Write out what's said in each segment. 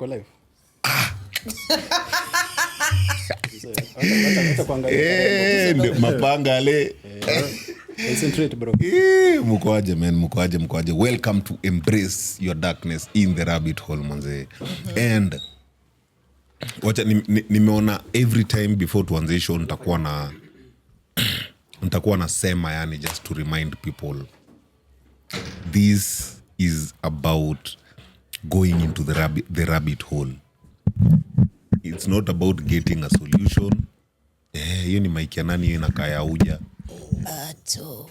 tuko live. Mapangale. Concentrate bro. Mkoaje man, mkoaje. Welcome to Embrace Your Darkness in the Rabbit Hole manze. And wacha nimeona every time before tuanze show nitakuwa na sema yani just to remind people this is about going into the rabbit hole. It's not about getting a solution. Hiyo ni mic ya nani hiyo inakaya uja. Ato.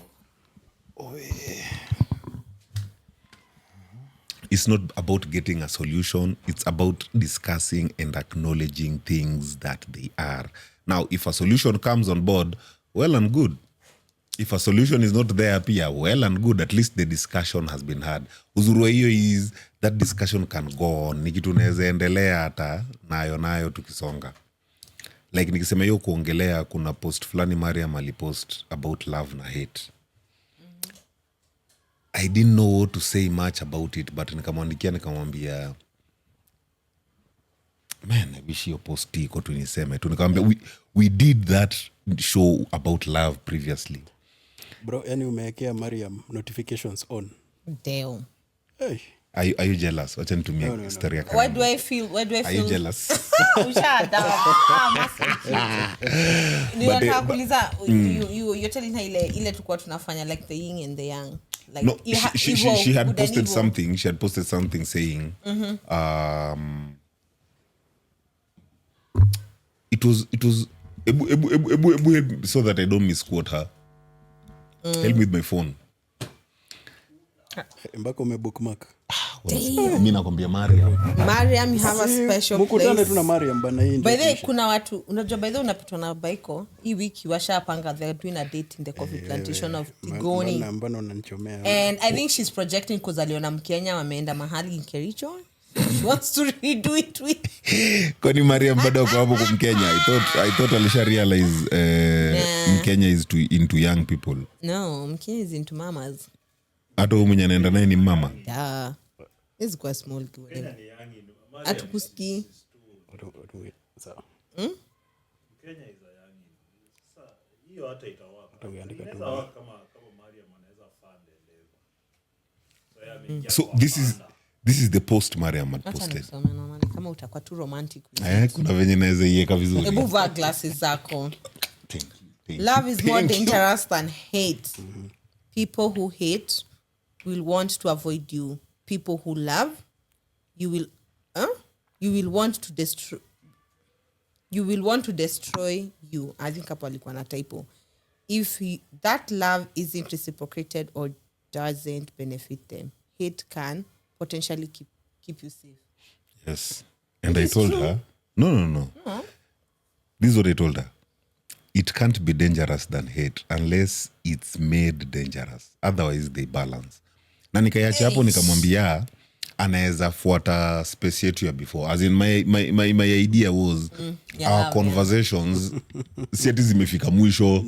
It's not about getting a solution. It's about discussing and acknowledging things that they are. Now, if a solution comes on board, well and good. If a solution is not there, pia, well and good. At least the discussion has been had. Uzuri hiyo is that discussion can go on. Ni kitu naweza endelea hata nayo tukisonga. Like nikisema hiyo kuongelea kuna post fulani Mariam alipost about love na hate. I didn't know what to say much about it, but nikamwambia man, I wish your post iko tu niseme tu. Nikamwambia we did that show about love previously. Bro, yani umewekea Mariam notifications on. Damn. Hey. Are you jealous? Wacha nitumie story ya Why do I feel? Are you jealous? You're telling her ile tukua tunafanya like the yin and the yang. Like no, she had posted something. She had posted something saying it was ebu, so that I don't misquote her. Help me with my phone. Mbako umebookmark. Mimi nakwambia Mariam, you have a special mkutane place. tu na Mariam bana hii. By the way, kuna watu unajua by the way unapitwa na baiko hii wiki washapanga they're doing a date in the coffee plantation of Tigoni. Mbona unanichomea? And I think she's projecting because aliona Mkenya wameenda mahali in Kericho. She wants to redo it with. Kwani Mariam bado kwa hapo kumkenya. I thought alisha realize Mkenya is into young people. No, Mkenya is into mamas. Hata mwenye anaenda naye ni mama. Yeah. It's quite small. Atukuski. Sawa. Kenya is a young. Sasa hiyo hata itawaka. Inaweza kama Mariam anaweza fund So this is the post Mariam had posted. Kama utakuwa tu romantic. Kuna venye naweza iweka vizuri. Ebu vaa glasses zako. Love is more dangerous than hate. People who hate will want to avoid you. People who love, you will want to destroy. You will want to destroy you. I think hapo alikuwa na typo. If that love isn't reciprocated or doesn't benefit them, hate can potentially keep you safe. Yes. And I told her, no. This is what I told her. It can't be dangerous than hate unless it's made dangerous. Otherwise they balance. Na nikaacha hapo nikamwambia anaweza fuata space yetu ya before. As in my idea was our conversations si ati zimefika mwisho.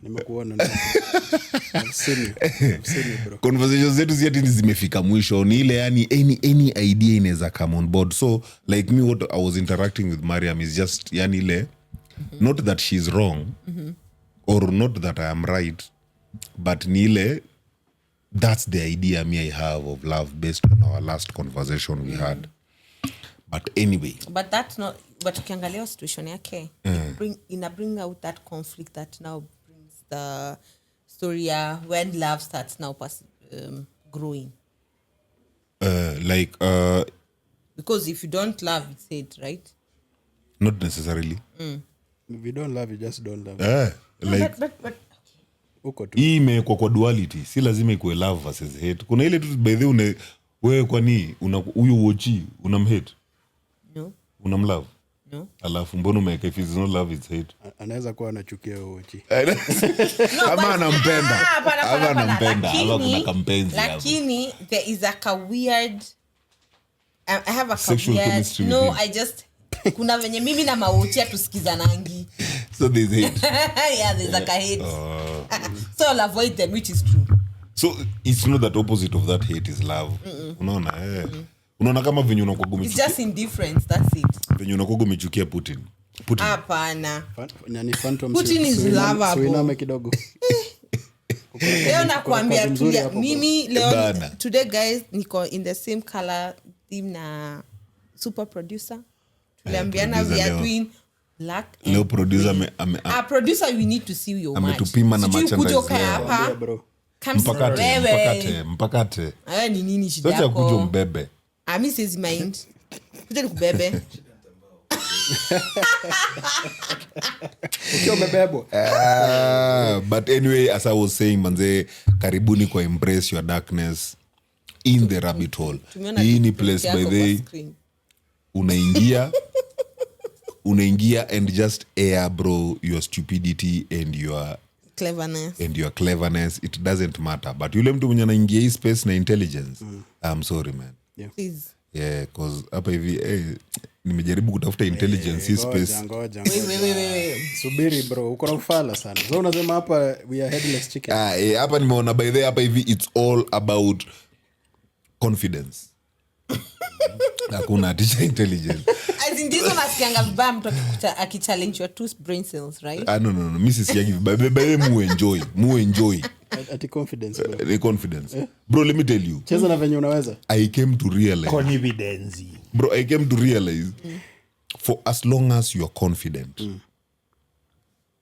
Nimekuona. I've seen you bro. Conversations zetu si ati zimefika mwisho. Ni ile yani any idea inaweza come on board. So like me what I was interacting with Mariam is just yani ile not that she's wrong or not that I am right, but ni ile that's the idea I have of love based on our last conversation we had. But anyway. But that's not. But ukiangalia situation yake, bring out that conflict that now brings the story when love starts now growing. Because if you don't love, it's hate, right? Not necessarily. If you don't love, you just don't love. But hii imekuwa kwa duality, si lazima ikuwe love versus hate. Kuna ile tu by the way wewe kwani huyu uochi unamhate? No. Unamlove? No. Alafu mbona umeweka if it's not love it's hate? Anaweza kuwa anachukia uochi. Ama anampenda. Ama kuna kampenzi hapo. Lakini there is a weird I have a sexual weird chemistry. No, I just kuna venye mimi na mauchi tusikizanangi. So there's hate. Yeah, there's like a hate. So I'll avoid them, which is true. So it's not that opposite of that hate is love. Unaona Unaona kama venye unakuwa It's umechukia. just indifference, that's it. Venye unakuwa umechukia Putin. Hapana. Nani phantom Putin is lovable. Suiname kidogo. Leo nakwambia tulia mimi leo Bana. today guys niko in the same color theme na super producer. Tuliambiana producer we are leo. doing black and Leo producer green. Producer we need to see your match. ametupima na Sijui merchandise kuja leo. hapa. Yeah, bro. Mpakate. Wewe ni nini shida Sasa kuja yako? mbebe. Ami says mind. Kuja nikubebe. Ukiwa umebebwa. But anyway, as I was saying, manze, karibuni kwa embrace your darkness in the rabbit hole. Tumeona Hii ni TikTok place yako by kwa the screen. unaingia and just air bro your stupidity and your cleverness. It doesn't matter. But yule mtu mwenye anaingia hii space na intelligence, I'm sorry man. Please. Yeah, cause hapa hivi nimejaribu kutafuta intelligence hii space. Ngoja. Wait. Subiri bro, uko na ufala sana. So unasema hapa we are headless chicken. Hapa nimeona by the hapa hivi it's all about confidence. Hakuna teacher intelligence. As in ndizo nasikianga vibaya mtu akichallenge your two brain cells, right? No. Mimi sisiagi vibaya. Mu enjoy. Ati confidence bro. The confidence. Bro, let me tell you. Cheza na venye unaweza. I came to realize. Confidence. Bro, I came to realize for as long as you are confident,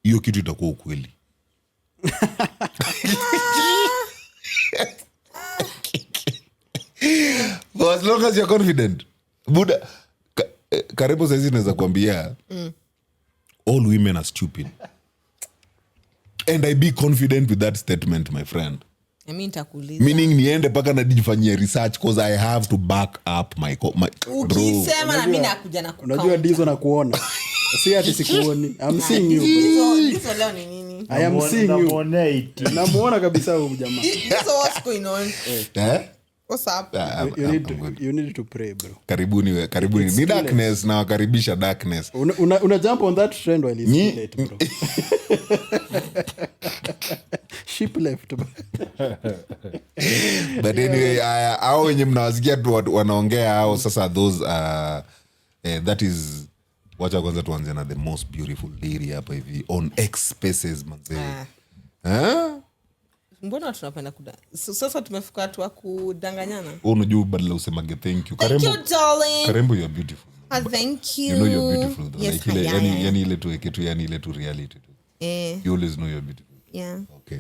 hiyo kitu itakuwa ukweli. For as long as you are confident. Buda, karibu saizi naweza kuambia all women are stupid. And I be confident with that statement, my friend. I mean nitakuuliza. Meaning niende paka na dijifanyia research cause I have to back up my Ukisema na mimi nakuja na kucounter. Unajua dizo na kuona. Si ati sikuoni. I'm seeing you. Dizo leo ni nini? I am seeing you. Namuona kabisa huyu jamaa. So what's going on? What's up? You need to pray bro. Karibuni. Ni darkness na wakaribisha darkness. Una jump on that trend while it's late bro. Sheep left. But anyway, hao wenye mnawasikia tu wanaongea hao sasa those that is wacha kwanza tuanze na the most beautiful lady hapa hivi on X spaces manze. Mbona tunapenda sasa tumefika watu wa kudanganyana? Unajua badala usemage thank you. Thank you, darling. Karembo, you're beautiful. Thank you. You know you're beautiful though. Yes, like yani ile tu eketu yani ile tu reality tu. You always know you're beautiful. Yeah. Okay.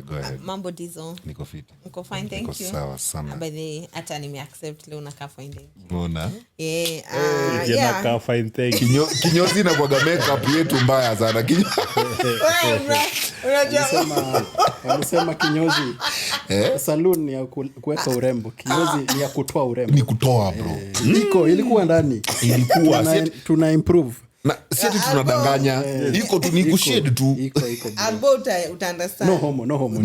Go ahead. Mambo dizo. Niko fit. Niko fine, thank you. Sawa sana. By the hata nime-accept leo nakaa fine. Unaona? Yeah. Nakaa fine, thank you. Kinyozi na kwaga makeup yetu mbaya sana. Wanasema kinyozi. Saloon ni ya kuweka urembo. Kinyozi ni ya kutoa urembo. Ni kutoa bro. Ilikuwa ndani. Tuna improve. Na sisi tunadanganya. Iko tu ni kushade tu. Iko. About uta understand. No homo.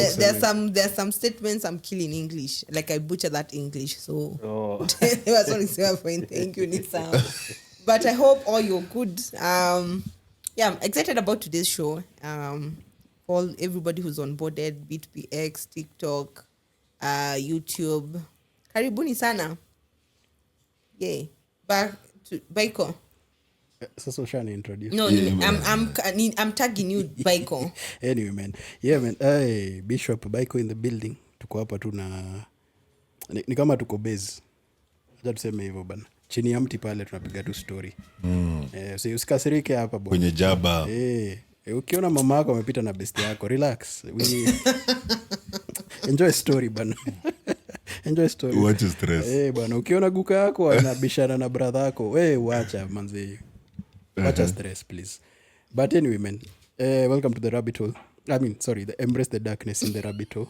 There's some statements I'm killing English. Like I butcher that English. So that's what I'm saying. Thank you, Nisa. But I hope all you're good. I'm excited about today's show. All everybody who's onboarded, BTPX, TikTok, YouTube. Karibuni sana. Yay. Back to Baiko. Sasa ushani introduce. No, I'm tagging you, Baiko. Anyway, man. Yeah, man. Hey, Bishop Baiko in the building. Tuko hapa tu na ni kama tuko base. Acha tuseme hivyo bana. Chini ya mti pale tunapiga tu story. So usikasirike hapa bwana. Kwenye jaba. Ukiona mama yako amepita na best yako, relax. Enjoy story bana. Enjoy story. Watch stress. Bwana, ukiona guka yako anabishana na brother yako, wacha manzi. Wacha stress please. But anyway, man. Welcome to the rabbit hole. Embrace the darkness in the rabbit hole.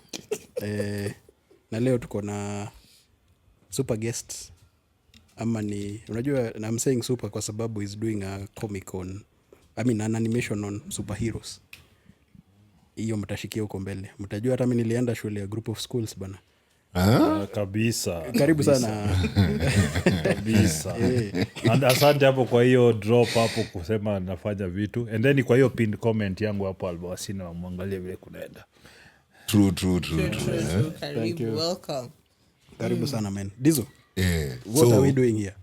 Na leo tuko na super guests. Unajua, I'm saying super kwa sababu he's doing a comic on, an animation on superheroes. Hiyo mtashikia huko mbele. Mtajua hata mimi nilienda shule ya group of schools bana. Kabisa. Karibu sana. Kabisa. Asante hapo kwa hiyo drop hapo kusema nafanya vitu. And then kwa hiyo pinned comment yangu hapo albawasina wamwangalie vile kunaenda. True. Karibu, welcome. Karibu sana man. Dizo. What are we doing here?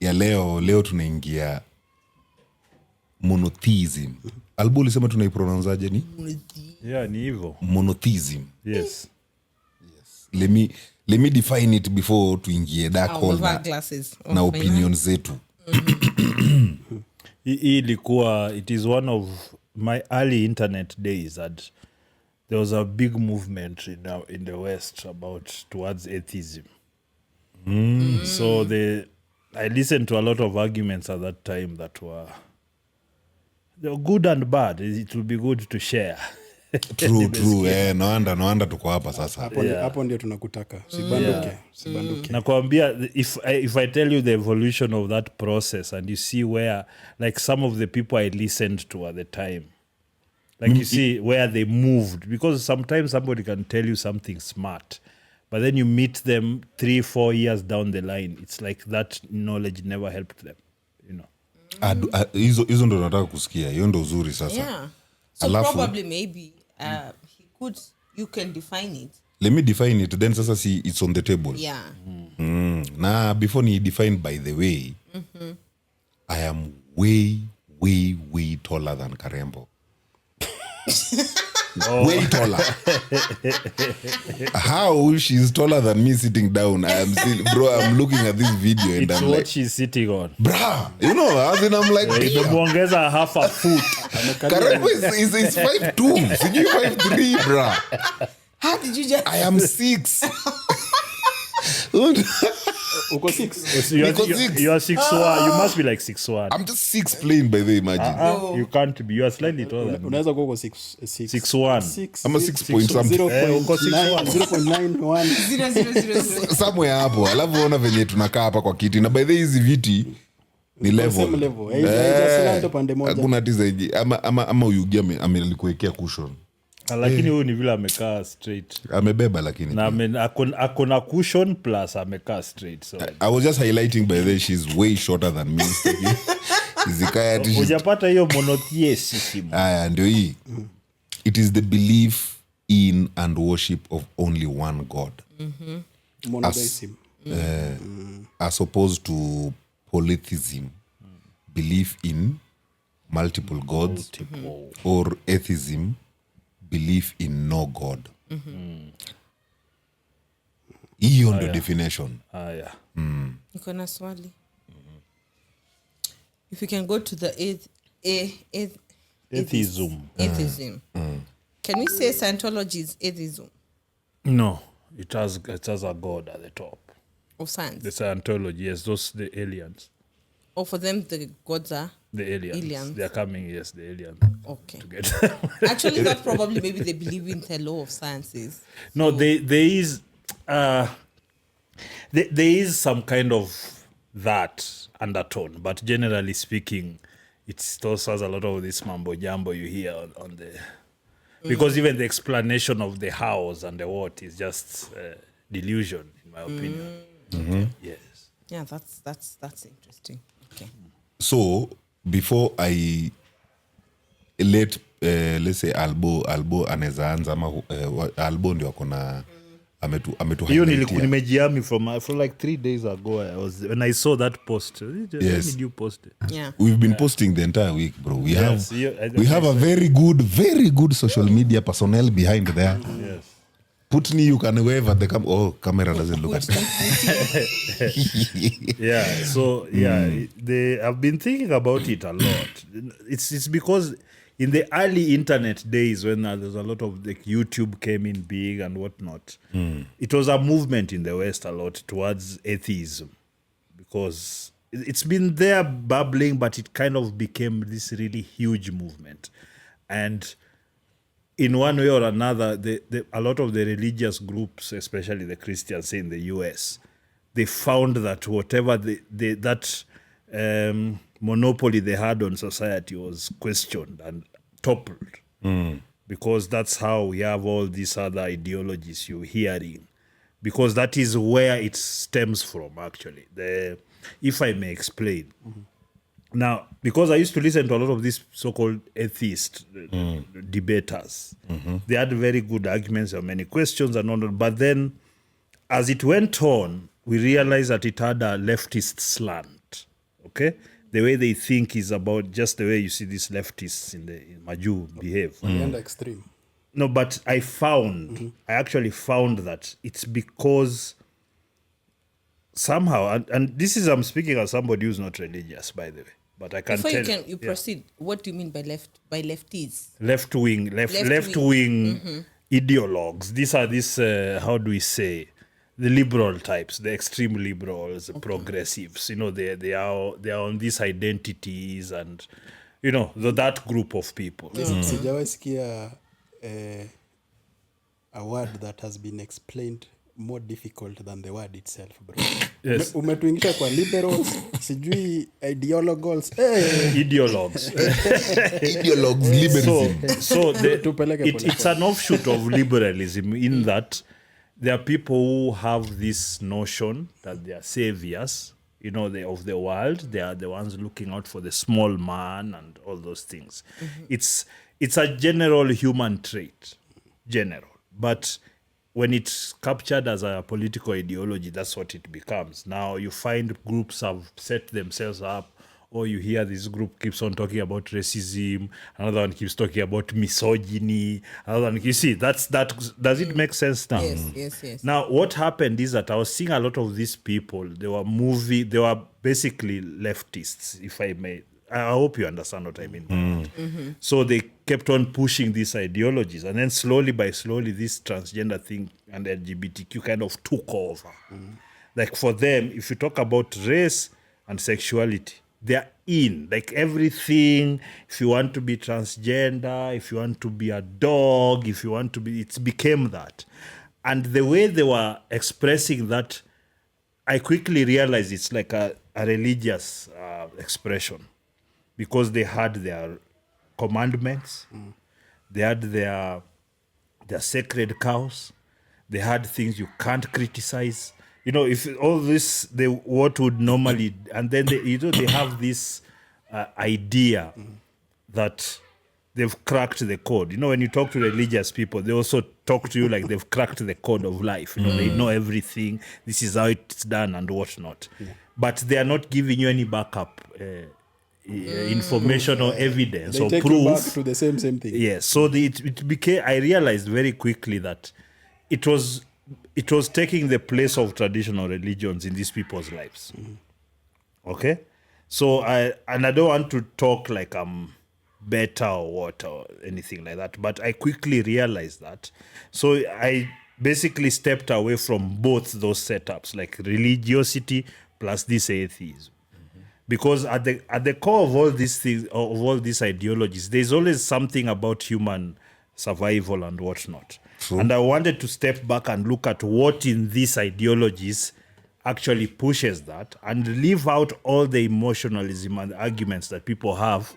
Ya leo tunaingia monotheism. Albo ulisema tunaipronounceaje ni? Yeah, ni hivyo. Monotheism. Yes. Let me define it before tuingie dark hole na opinions zetu. Hii ilikuwa, it is one of my early internet days that there was a big movement in the West towards atheism. So I listened to a lot of arguments at that time that they were good and bad. It will be good to share. True. No wonder tuko hapa sasa. Hapo ndio tunakutaka. Sibanduke. Nakwambia, if I tell you the evolution of that process and you see where, like, some of the people I listened to at the time, like you see where they moved, because sometimes somebody can tell you something smart, but then you meet them 3-4 years down the line, it's like that knowledge never helped them, you know. Hizo ndo nataka kusikia. Hiyo ndo uzuri sasa. Yeah. So probably maybe you can define it. Let me define it, then sasa see it's on the table. Yeah. Na before ni define, by the way, I am way taller than Karembo. Way taller. How she's taller than me sitting down? I am still, bro, I'm looking at this video and It's I'm what like, she's sitting on. bruh, you know, as in I'm like, Imemuongeza half a foot. Karembo is 5'2", sijui 5'3", bruh. How did you just... I am 6. Uko 6. You are Because 6. you are 6'1". You must be like 6'1". I'm just 6 plain, by the imagine. You can't be. You are slightly taller than me. Unaweza kuwa uko 6. 6'1". I'm a 6 point something. 0.91. 0.000. Somewhere hapo. Alafu ona venye tunakaa hapa kwa kiti. Na by the way hizi viti ni level. Same level. Haijaslanto pande moja. Hakuna ati zaidi. Ama uyugia amelikuwekea cushion. Lakini huyu ni vile amekaa straight. Amebeba lakini. Na akona cushion plus amekaa straight. So I was just highlighting, by the way, she's way shorter than me. Zikaya ati hujapata hiyo monotheism. Aya, ndio hii. It is the belief in and worship of only one God. Monotheism. As opposed to polytheism, belief in multiple gods, or atheism, belief in no God. Hiyo ndo definition. Yeah. Niko na swali. If you can go to the atheism. Can we say Scientology is atheism No, it has a God at the top. of science? The Scientology, yes, those the aliens. Or for them the gods are The aliens. Aliens. They are coming, yes, the aliens. okay. To get Actually, that probably maybe they believe in the law of sciences. No, there is some kind of that undertone, but generally speaking, it also has a lot of this mambo jambo you hear on the, because even the explanation of the hows and the what is just delusion, in my opinion. Yes. Yeah, that's interesting. Okay. So before I let let's say Albo anaweza anza ama Albo ndio akona ametu Hiyo highlightia. nimejiami from like 3 days ago. When I saw that post. When did you post it? Yeah. We've been posting the entire week, bro. We Yes, have a very good social media personnel behind there. Yes. Putney, you can wave at the camera doesn't look at me. Yeah, so I've been thinking about it a lot. It's because in the early internet days when there's a lot of like YouTube came in big and whatnot, it was a movement in the West a lot towards atheism, because it's been there bubbling, but it kind of became this really huge movement. And in one way or another, a lot of the religious groups, especially the Christians in the US, they found that whatever that monopoly they had on society was questioned and toppled. Because that's how we have all these other ideologies you're hearing. Because that is where it stems from, actually. If I may explain. Now, because I used to listen to a lot of these so-called atheist debaters, they had very good arguments and many questions and all that. But then, as it went on, we realize that it had a leftist slant. Okay, the way they think is about just the way you see these leftists in Maju behave. And extreme. No, but I actually found that it's because somehow, and this is, I'm speaking as somebody who's not religious, by the way, but I can Before tell you proceed, what do you mean by lefties? left wing ideologues. These are how do we say, the liberal types, the extreme liberals, the progressives. You know, they are on these identities, and you know that group of people. Sijawahi sikia a word that has been explained more difficult than the word itself, bro. Yes. Umetuingisha kwa liberals, sijui ideologues. Ideologues. Ideologues, liberalism. So Tupeleke it's an offshoot of liberalism in that there are people who have this notion that they are saviors, you know, of the world. They are the ones looking out for the small man and all those things. It's a general human trait, but when it's captured as a political ideology, that's what it becomes. Now you find groups have set themselves up, or you hear this group keeps on talking about racism, another one keeps talking about misogyny, another one, you see, that. Does it make sense now? Yes. Now, what happened is that I was seeing a lot of these people, they were basically leftists, if I may. I hope you understand what I mean by that. So they kept on pushing these ideologies, and then slowly this transgender thing and LGBTQ kind of took over. Like for them, if you talk about race and sexuality, they're in. Like everything, if you want to be transgender, if you want to be a dog, if you want to be, it became that. And the way they were expressing that, I quickly realized it's like a religious expression. Because they had their commandments, they had their sacred cows, they had things you can't criticize. You know, if all this, what would normally, and then they have this idea that they've cracked the code. You know, when you talk to religious people, they also talk to you like they've cracked the code of life. You know, they know everything. This is how it's done and whatnot. But they are not giving you any backup information or evidence They or take proof. you back to the same thing. Yes. So it became. I realized very quickly that it was taking the place of traditional religions in these people's lives. Okay. So I don't want to talk like I'm better or what or anything like that, but I quickly realized that. So I basically stepped away from both those setups, like religiosity plus this atheism. Because at the core of all these things, of all these ideologies, there's always something about human survival and whatnot. True. And I wanted to step back and look at what in these ideologies actually pushes that, and leave out all the emotionalism and arguments that people have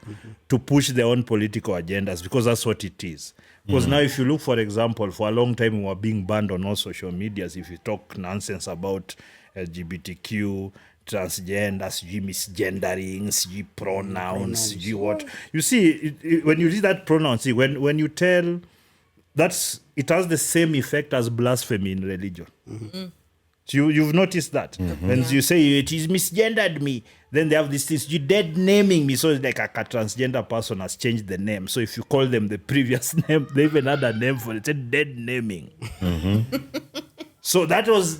to push their own political agendas, because that's what it is. Because now if you look, for example, for a long time we were being banned on all social medias if you talk nonsense about LGBTQ, transgender, misgendering, pronouns, what. You see, when you read that pronoun, see, when you tell, it has the same effect as blasphemy in religion. So you've noticed that. When you say it is misgendered me, then they have this thing, you dead naming me. So it's like a transgender person has changed the name. So if you call them the previous name, they even had a name for it. It's dead naming. So that is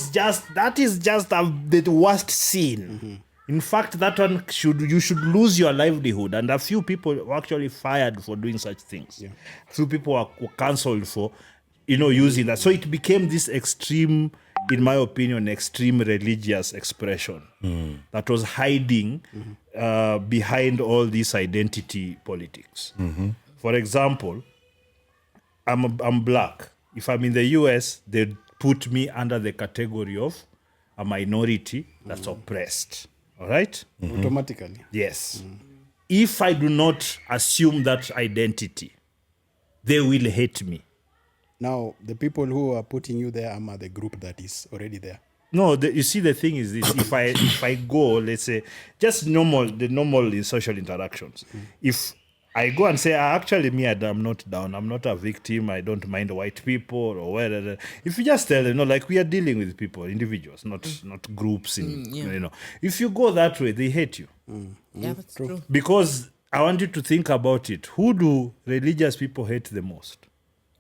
just the worst sin. In fact, that one you should lose your livelihood. And a few people were actually fired for doing such things. Yeah. A few people were cancelled for, using that. So it became this extreme, in my opinion, extreme religious expression that was hiding behind all this identity politics. For example, I'm black. If I'm in the US, they put me under the category of a minority that's oppressed. All right? Automatically. Yes. If I do not assume that identity, they will hate me. Now, the people who are putting you there are the group that is already there. No, you see, the thing is this: if I go, let's say, just the normal in social interactions. If I go and say, actually, I'm not down. I'm not a victim. I don't mind white people or whatever. If you just tell them, like we are dealing with people, individuals, not groups. If you go that way, they hate you. Yeah, that's true. Because I want you to think about it. Who do religious people hate the most?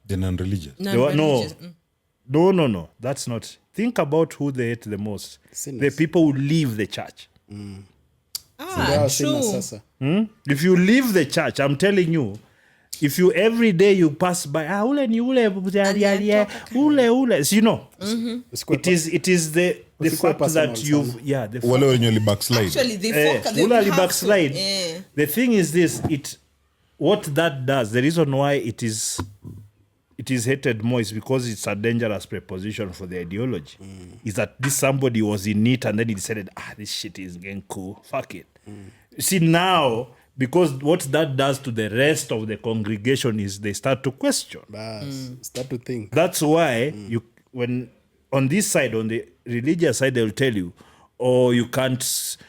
The non-religious. Non-religious. No. That's not. Think about who they hate the most. Sinners. The people who leave the church. Ingawa sina True. sasa. If you leave the church, I'm telling you, if you every day you pass by, ule ni ule, it is the fact that you've, the fact. Wale wenye li backslide. Actually, they Ule have backslide. to. Yeah. The thing is this, what that does, the reason why it is hated more is because it's a dangerous preposition for the ideology. Is that this somebody was in it and then he decided, this shit is getting cool, fuck it. See now, because what that does to the rest of the congregation is they start to question. Start to think. That's why when on this side, on the religious side, they'll tell you, you can't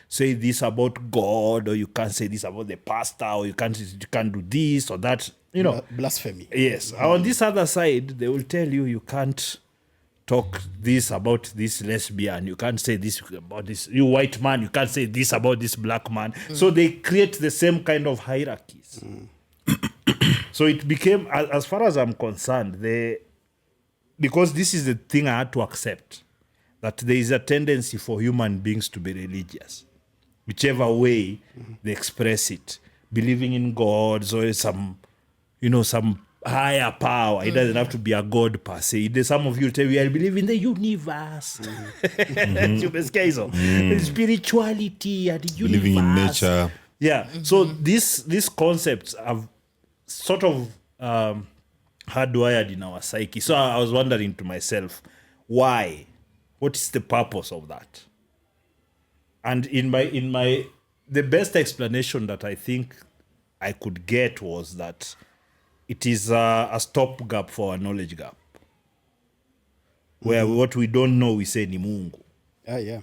say this about God, or you can't say this about the pastor, or you can't do this or that. Blasphemy. Yes. On this other side, they will tell you can't talk this about this lesbian. You can't say this about this. You white man, you can't say this about this black man. So they create the same kind of hierarchies. So it became, as far as I'm concerned, because this is the thing I had to accept, that there is a tendency for human beings to be religious, whichever way they express it, believing in gods or some higher power. It doesn't have to be a god per se. Some of you tell me, I believe in the universe. Spirituality and the universe. Believing in nature. Yeah. So these concepts have sort of hardwired in our psyche. So I was wondering to myself, why? What is the purpose of that? And in my the best explanation that I think I could get was that it is a stopgap for a knowledge gap, where what we don't know we say ni Mungu, Yeah.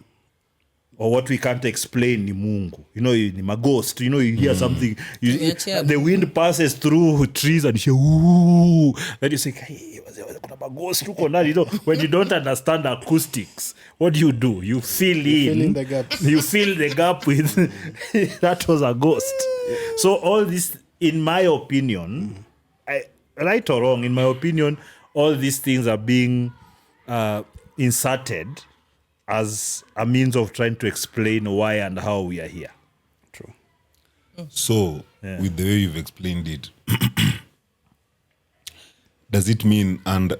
or what we can't explain ni Mungu. Ni ma ghost. You hear something. The wind passes through trees and you hear ooh. Then you say, hey, kuna ma ghost huko ndani. When you don't understand acoustics, what do? You fill in the gaps. You fill the gap with that was a ghost. So all this, in my opinion, right or wrong, in my opinion, all these things are being inserted as a means of trying to explain why and how we are here. True. So, with the way you've explained it, does it mean, and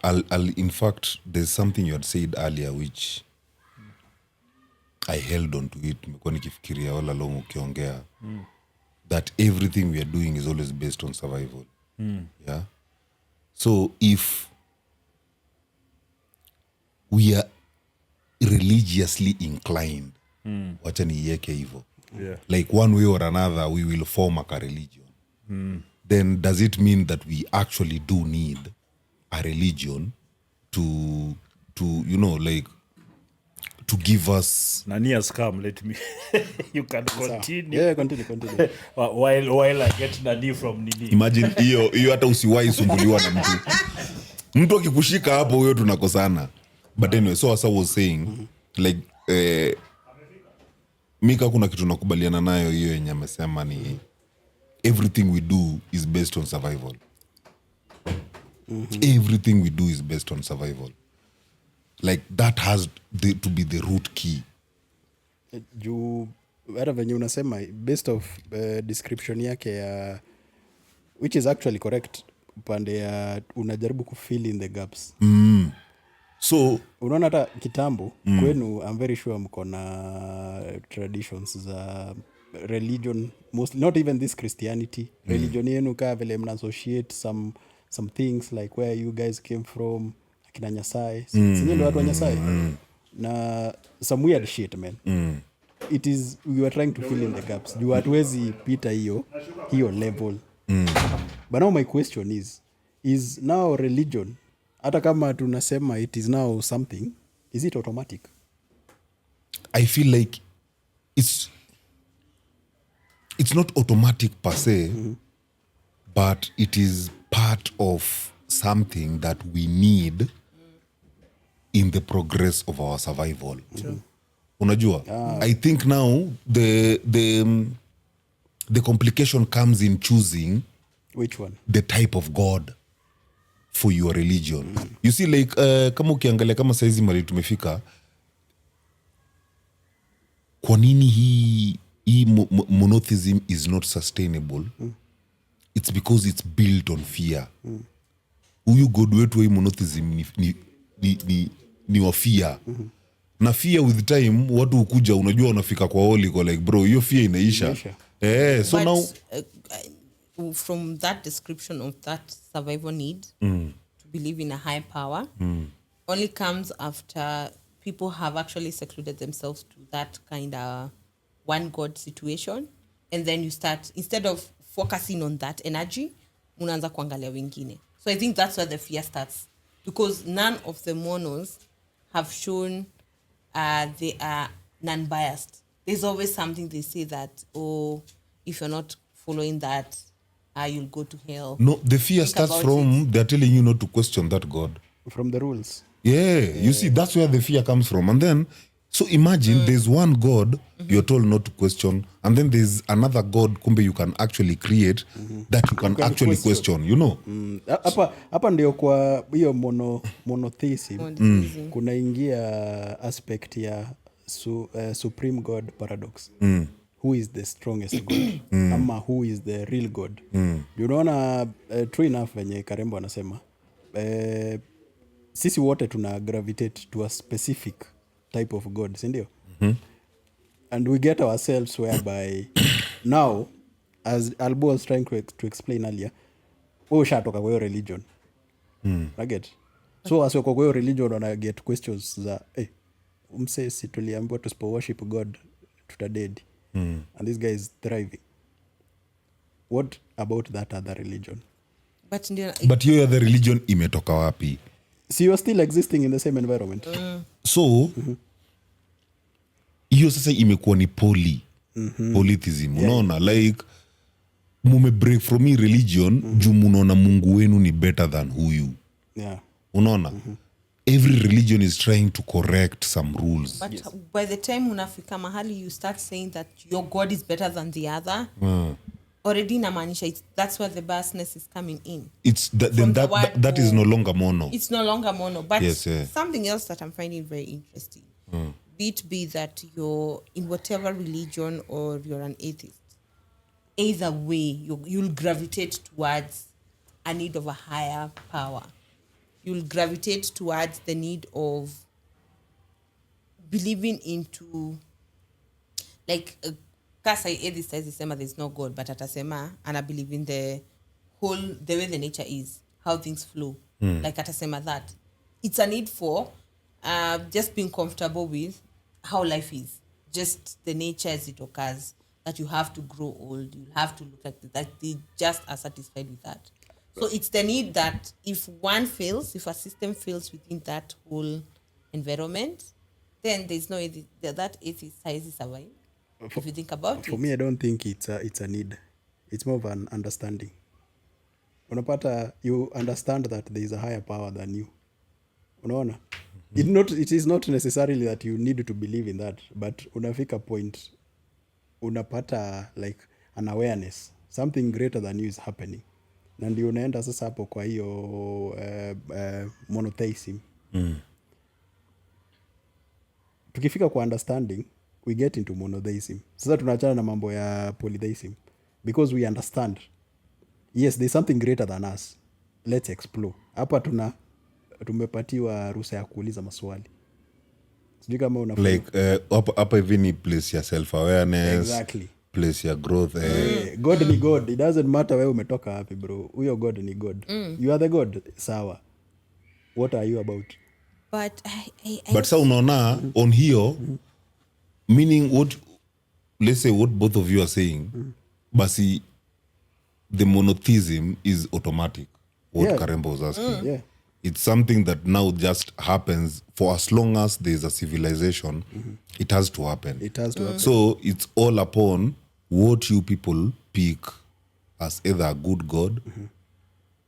I'll in fact, there's something you had said earlier which I held on to it, nimekuwa nikifikiria all along ukiongea, that everything we are doing is always based on survival. Yeah. So if we are religiously inclined, wacha niiweke hivyo, like one way or another we will form a religion, then does it mean that we actually do need a religion to like to give us Nani has come, let me you can continue. Yeah, continue. while I get Nani from Nini. imagine hiyo hata usiwahi sumbuliwa na mtu akikushika hapo huyo tunakosana. But anyway, so as I was saying, like Mika kuna kitu nakubaliana nayo hiyo yenye amesema ni everything we do is based on survival. Everything we do is based on survival. Like that has to be the root key. Juu hata venye unasema based of description yake ya which is actually correct, upande ya unajaribu kufill in the gaps. So Unaona hata kitambo kwenu, I'm very sure mko na traditions za religion, mostly not even this Christianity. Religion yenu kaa vile mna associate some things like where you guys came from, akina Nyasaye. Sinyi ndo watu wa Nyasaye. Na some weird shit, man. It is, we were trying to fill in the gaps. Juu hatuwezi pita hiyo level. But now my question is now religion, hata kama tunasema it is now something, is it automatic? I feel like it's not automatic per se, but it is part of something that we need in the progress of our survival. Unajua, I think now the complication comes in choosing Which one? the type of God for your religion. You see, like kama ukiangalia kama saizi mali tumefika, kwa nini hii monotheism is not sustainable? It's because it's built on fear. Huyu God wetu wa hii monotheism ni wa fear. Na fear with time watu ukuja, unajua unafika kwa holi kwa like bro, hiyo fear inaisha. So but, now from that description of that survival need to believe in a high power only comes after people have actually secluded themselves to that kind of one God situation, and then you start, instead of focusing on that energy, unaanza kuangalia wengine. So I think that's where the fear starts, because none of the monos have shown they are non-biased. There's always something they say that, oh, if you're not following that, you'll go to hell. no, the fear Think starts about from they're telling you not to question that God. From the rules. Yeah, you see, that's where the fear comes from. And then, so imagine there's one God you're told not to question, and then there's another God kumbe you can actually create that you can actually question, you know? Hapa ndio kwa hiyo monotheism kunaingia aspect ya supreme God paradox. Who is the strongest God? Ama who is the real God? Unaona, true enough venye Karembo anasema, sisi wote tuna gravitate to a specific type of God, si ndio? And we get ourselves whereby now, as Albo was trying to explain earlier, ushatoka kwa hiyo religion. Right? So as kwa hiyo religion wana get questions za umse tuliambiwa tusipo worship God tutadedi. And this guy is thriving. What about that other religion? But hiyo other religion imetoka wapi? So you're still existing in the same environment. So hiyo sasa imekuwa ni polytheism. Unaona, like mume break from hii religion juu munaona Mungu wenu ni better than huyu. Yeah. Unaona? Every religion is trying to correct some rules. But by the time unafika mahali you start saying that your God is better than the other, already inamaanisha that's where the biasness is coming in. It's that is no longer mono. It's no longer mono. But Yes, yeah. something else that I'm finding very interesting, be it be that you're in whatever religion or you're an atheist, either way, you'll gravitate towards a need of a higher power. You'll gravitate towards the need of believing into, like, Kasa atheist says there's no God, but atasema and I believe in the way the nature is, how things flow. Like atasema that it's a need for just being comfortable with how life is, just the nature as it occurs, that you have to grow old, you have to look at that, they just are satisfied with that. So it's the need that if one fails, if a system fails within that whole environment, then there's no that atheist size survive. If you think about it. For me, I don't think it's a need. It's more of an understanding. Unapata, you understand that there is a higher power than you. Unaona? It is not necessarily that you need to believe in that, but unafika point, unapata like an awareness. Something greater than you is happening. Na ndio unaenda sasa hapo kwa hiyo monotheism. Tukifika kwa understanding, we get into monotheism. Sasa tunaachana na mambo ya polytheism because we understand. Yes, there's something greater than us. Let's explore. Hapa tumepatiwa ruhusa ya kuuliza maswali. Sijui kama unafahamu. Like hapa hivi ni place ya self awareness. Exactly. Place ya growth. God ni God. It doesn't matter wewe umetoka wapi bro. Huyo God ni God. You are the God. Sawa. What are you about? But sa unaona on hiyo meaning let's say what both of you are saying, basi the monotheism is automatic. What Karembo was asking. Yeah. It's something that now just happens for as long as there's a civilization. It has to happen. It has to happen. So it's all upon what you people pick as either a good god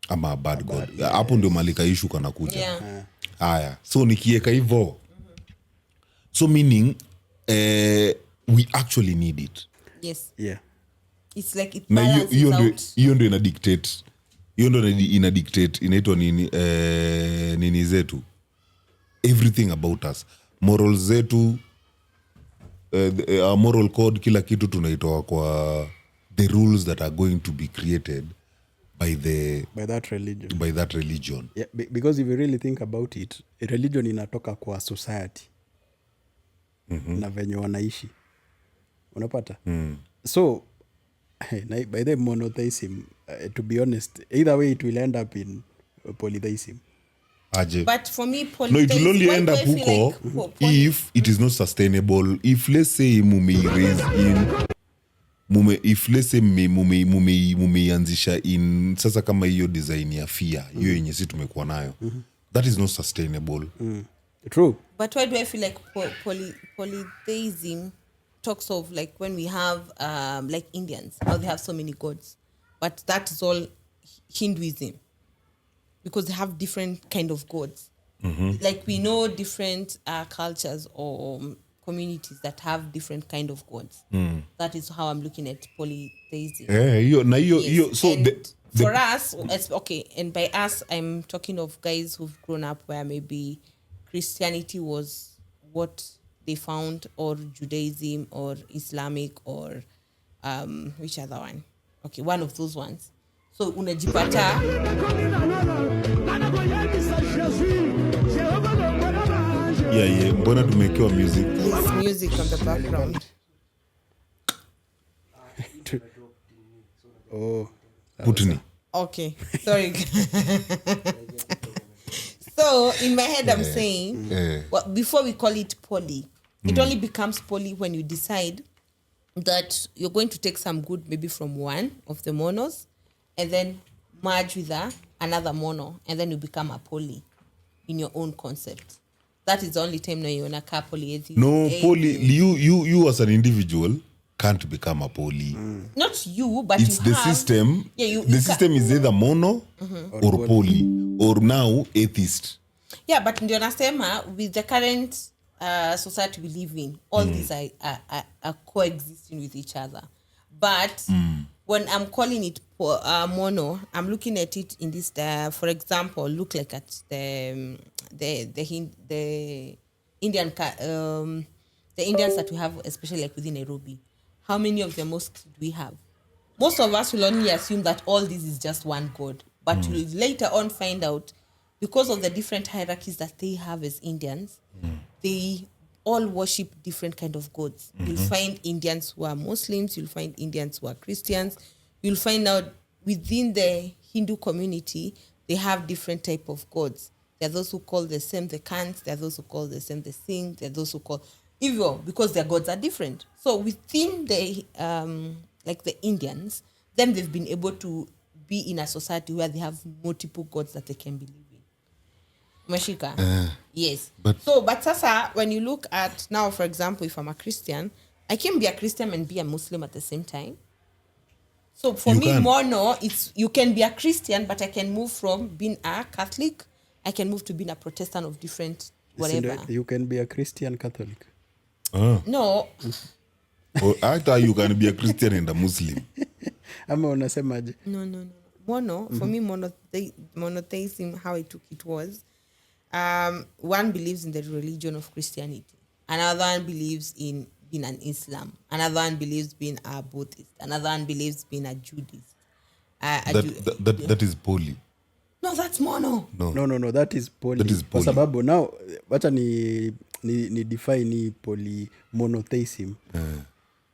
ama a bad god. Hapo ndio malika issue kana kuja. Yeah. Haya, so nikieka hivyo, so meaning we actually need it. Yes. Yeah. It's like it Na balances out. hiyo ndio ina dictate, inaitwa nini, nini zetu, everything about us, morals zetu, our moral code, kila kitu tunaitoa kwa the rules that are going to be created by that religion. Yeah, because if you really think about it, religion inatoka kwa society na venye wanaishi, unapata so by the monotheism, to be honest, either way it will end up in polytheism. Aje. But for me, No, it will only why end do up I feel huko like if it is not sustainable. If let's say mumeianzisha in sasa kama hiyo design ya fear hiyo yenye si tumekuwa nayo, that is not sustainable. True. But why do I feel like polytheism talks of like when we have like Indians, how they have so many gods, but that is all Hinduism, because they have different kind of gods. Like we know different cultures or communities that have different kind of gods. That is how I'm looking at polytheism. So And for us, okay, and by us, I'm talking of guys who've grown up where maybe Christianity was what they found, or Judaism, or Islamic, or which other one? Okay, one of those ones. So unajipata. Yeah, mbona tumekewa music? There's music on the background. Putni. Okay, sorry. So in my head, I'm saying, well, before we call it poly, it only becomes poly when you decide that you're going to take some good maybe from one of the monos and then merge with another mono, and then you become a poly in your own concept. That is the only time now you're in a poly. No, poly, you as an individual can't become a poly. Not you, but it's you the have, system. Yeah, the system is either mono or poly, or now atheist. Yeah, but ndio nasema, with the current society we live in, all these are coexisting with each other. But when I'm calling it mono, I'm looking at it in this. For example, look like at the Indian the Indians that we have, especially like within Nairobi. How many of the mosques do we have? Most of us will only assume that all this is just one God, but you'll later on find out, because of the different hierarchies that they have as Indians, they all worship different kind of gods. You'll find Indians who are Muslims, you'll find Indians who are Christians, you'll find out within the Hindu community, they have different type of gods. There are those who call the same the Kants, there are those who call the same the Singh, there are those who call evil, because their gods are different. So within the like the Indians, then they've been able to be in a society where they have multiple gods that they can believe in. Mashika. Yes. But sasa, when you look at now, for example, if I'm a Christian, I can be a Christian and be a Muslim at the same time. So for me, mono, it's you can be a Christian, but I can move from being a Catholic, I can move to being a Protestant of different whatever. You can be a Christian Catholic. No. I thought you can be a Christian and a Muslim. Ama unasemaje? No. Mono, for me, monotheism, how I took it was, one believes in the religion of Christianity. Another one believes in being an Islam. Another one believes being a Buddhist. Another one believes being a Judaist. That is poly. No, that's mono. No, that is poly. That is poly. Kwa sababu now, wacha ni define poly monotheism.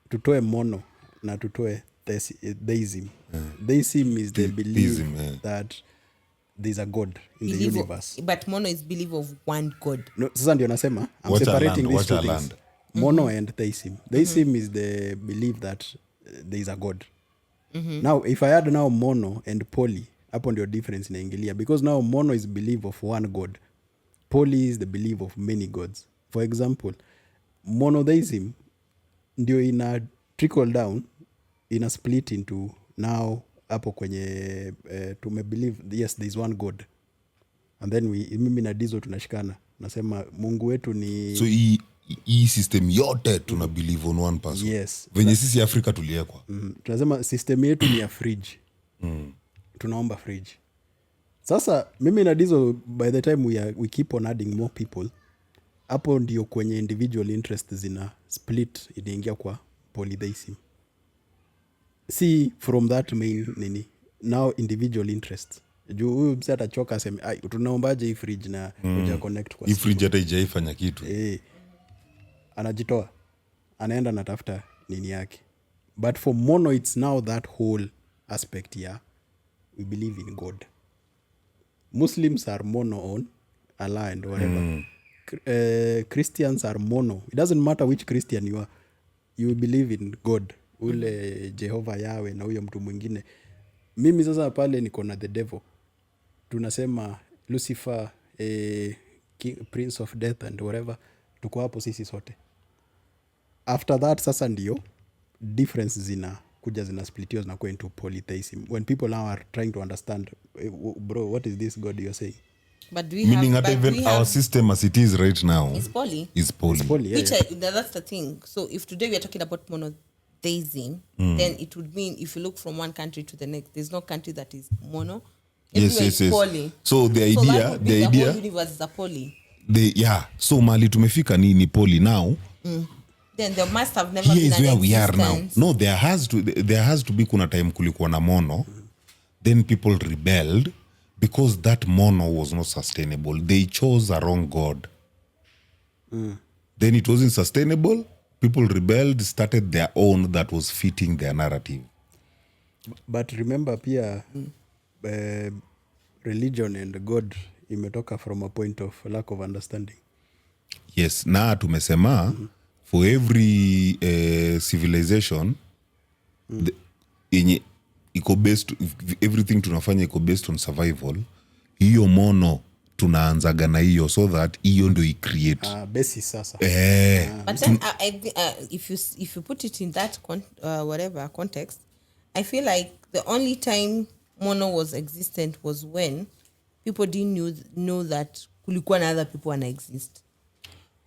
Tutoe mono na tutoe theism. Theism is the belief that there's a God in the universe. But mono is belief of one God. No, sasa ndio nasema, I'm separating these two things. Mono and theism. Theism is the belief that there is a God. Now, if I add now mono and poly, hapo ndio difference inaingilia. Because now mono is belief of one God. Poly is the belief of many gods. For example, monotheism ndio ina trickle down ina split into now hapo kwenye tumebelieve yes there is one god and then mimi na Dizo tunashikana nasema Mungu wetu ni so hii system yote tuna believe on one person. Yes. Venye sisi Afrika tuliekwa. Tunasema system yetu ni ya fridge. Tunaomba fridge. Sasa mimi na Dizo by the time we keep on adding more people hapo ndio kwenye individual interest zina split inaingia kwa polytheism. See from that main nini now individual interest. Juu huyu msee atachoka aseme tunaombaje hii fridge na kuja connect kwa hii fridge hata haijaifanya kitu. Anajitoa anaenda natafuta nini yake. But for mono it's now that whole aspect we believe in God. Muslims are mono on Allah and whatever. Christians are mono. It doesn't matter which Christian you are. You believe in God. Ule Jehovah Yahweh na huyo mtu mwingine. Mimi sasa pale niko na the devil. Tunasema Lucifer, Prince of Death and whatever. Tuko hapo sisi sote. After that sasa ndio difference zina splitio zinakuwa into polytheism. When people now are trying to understand, bro, what is this God you're saying? But we meaning have, that even our system as it is right now is poly. Is poly. It's poly, yeah, Which yeah. that's the thing. So if today we are talking about monotheism, then it would mean if you look from one country to the next, there's no country that is mono. Yes. Poly. So the So idea that would be the idea whole universe is a poly. so mali tumefika ni poly now. Then there must have never Here been is an where we are now. existence. No, there has to be kuna time kulikuwa na mono. Then people rebelled because that mono was not sustainable. They chose a wrong God. Then it wasn't sustainable. People rebelled, started their own that was fitting their narrative. But remember pia religion and God imetoka from a point of lack of understanding. Yes, na tumesema for every civilization yenye iko based, everything tunafanya iko based on survival. Hiyo mono tunaanzaga na hiyo so that hiyo ndio i-create Basis sasa. But then if you put it in that whatever context, I feel like the only time mono was existent was when people didn't know that kulikuwa na other people wana exist.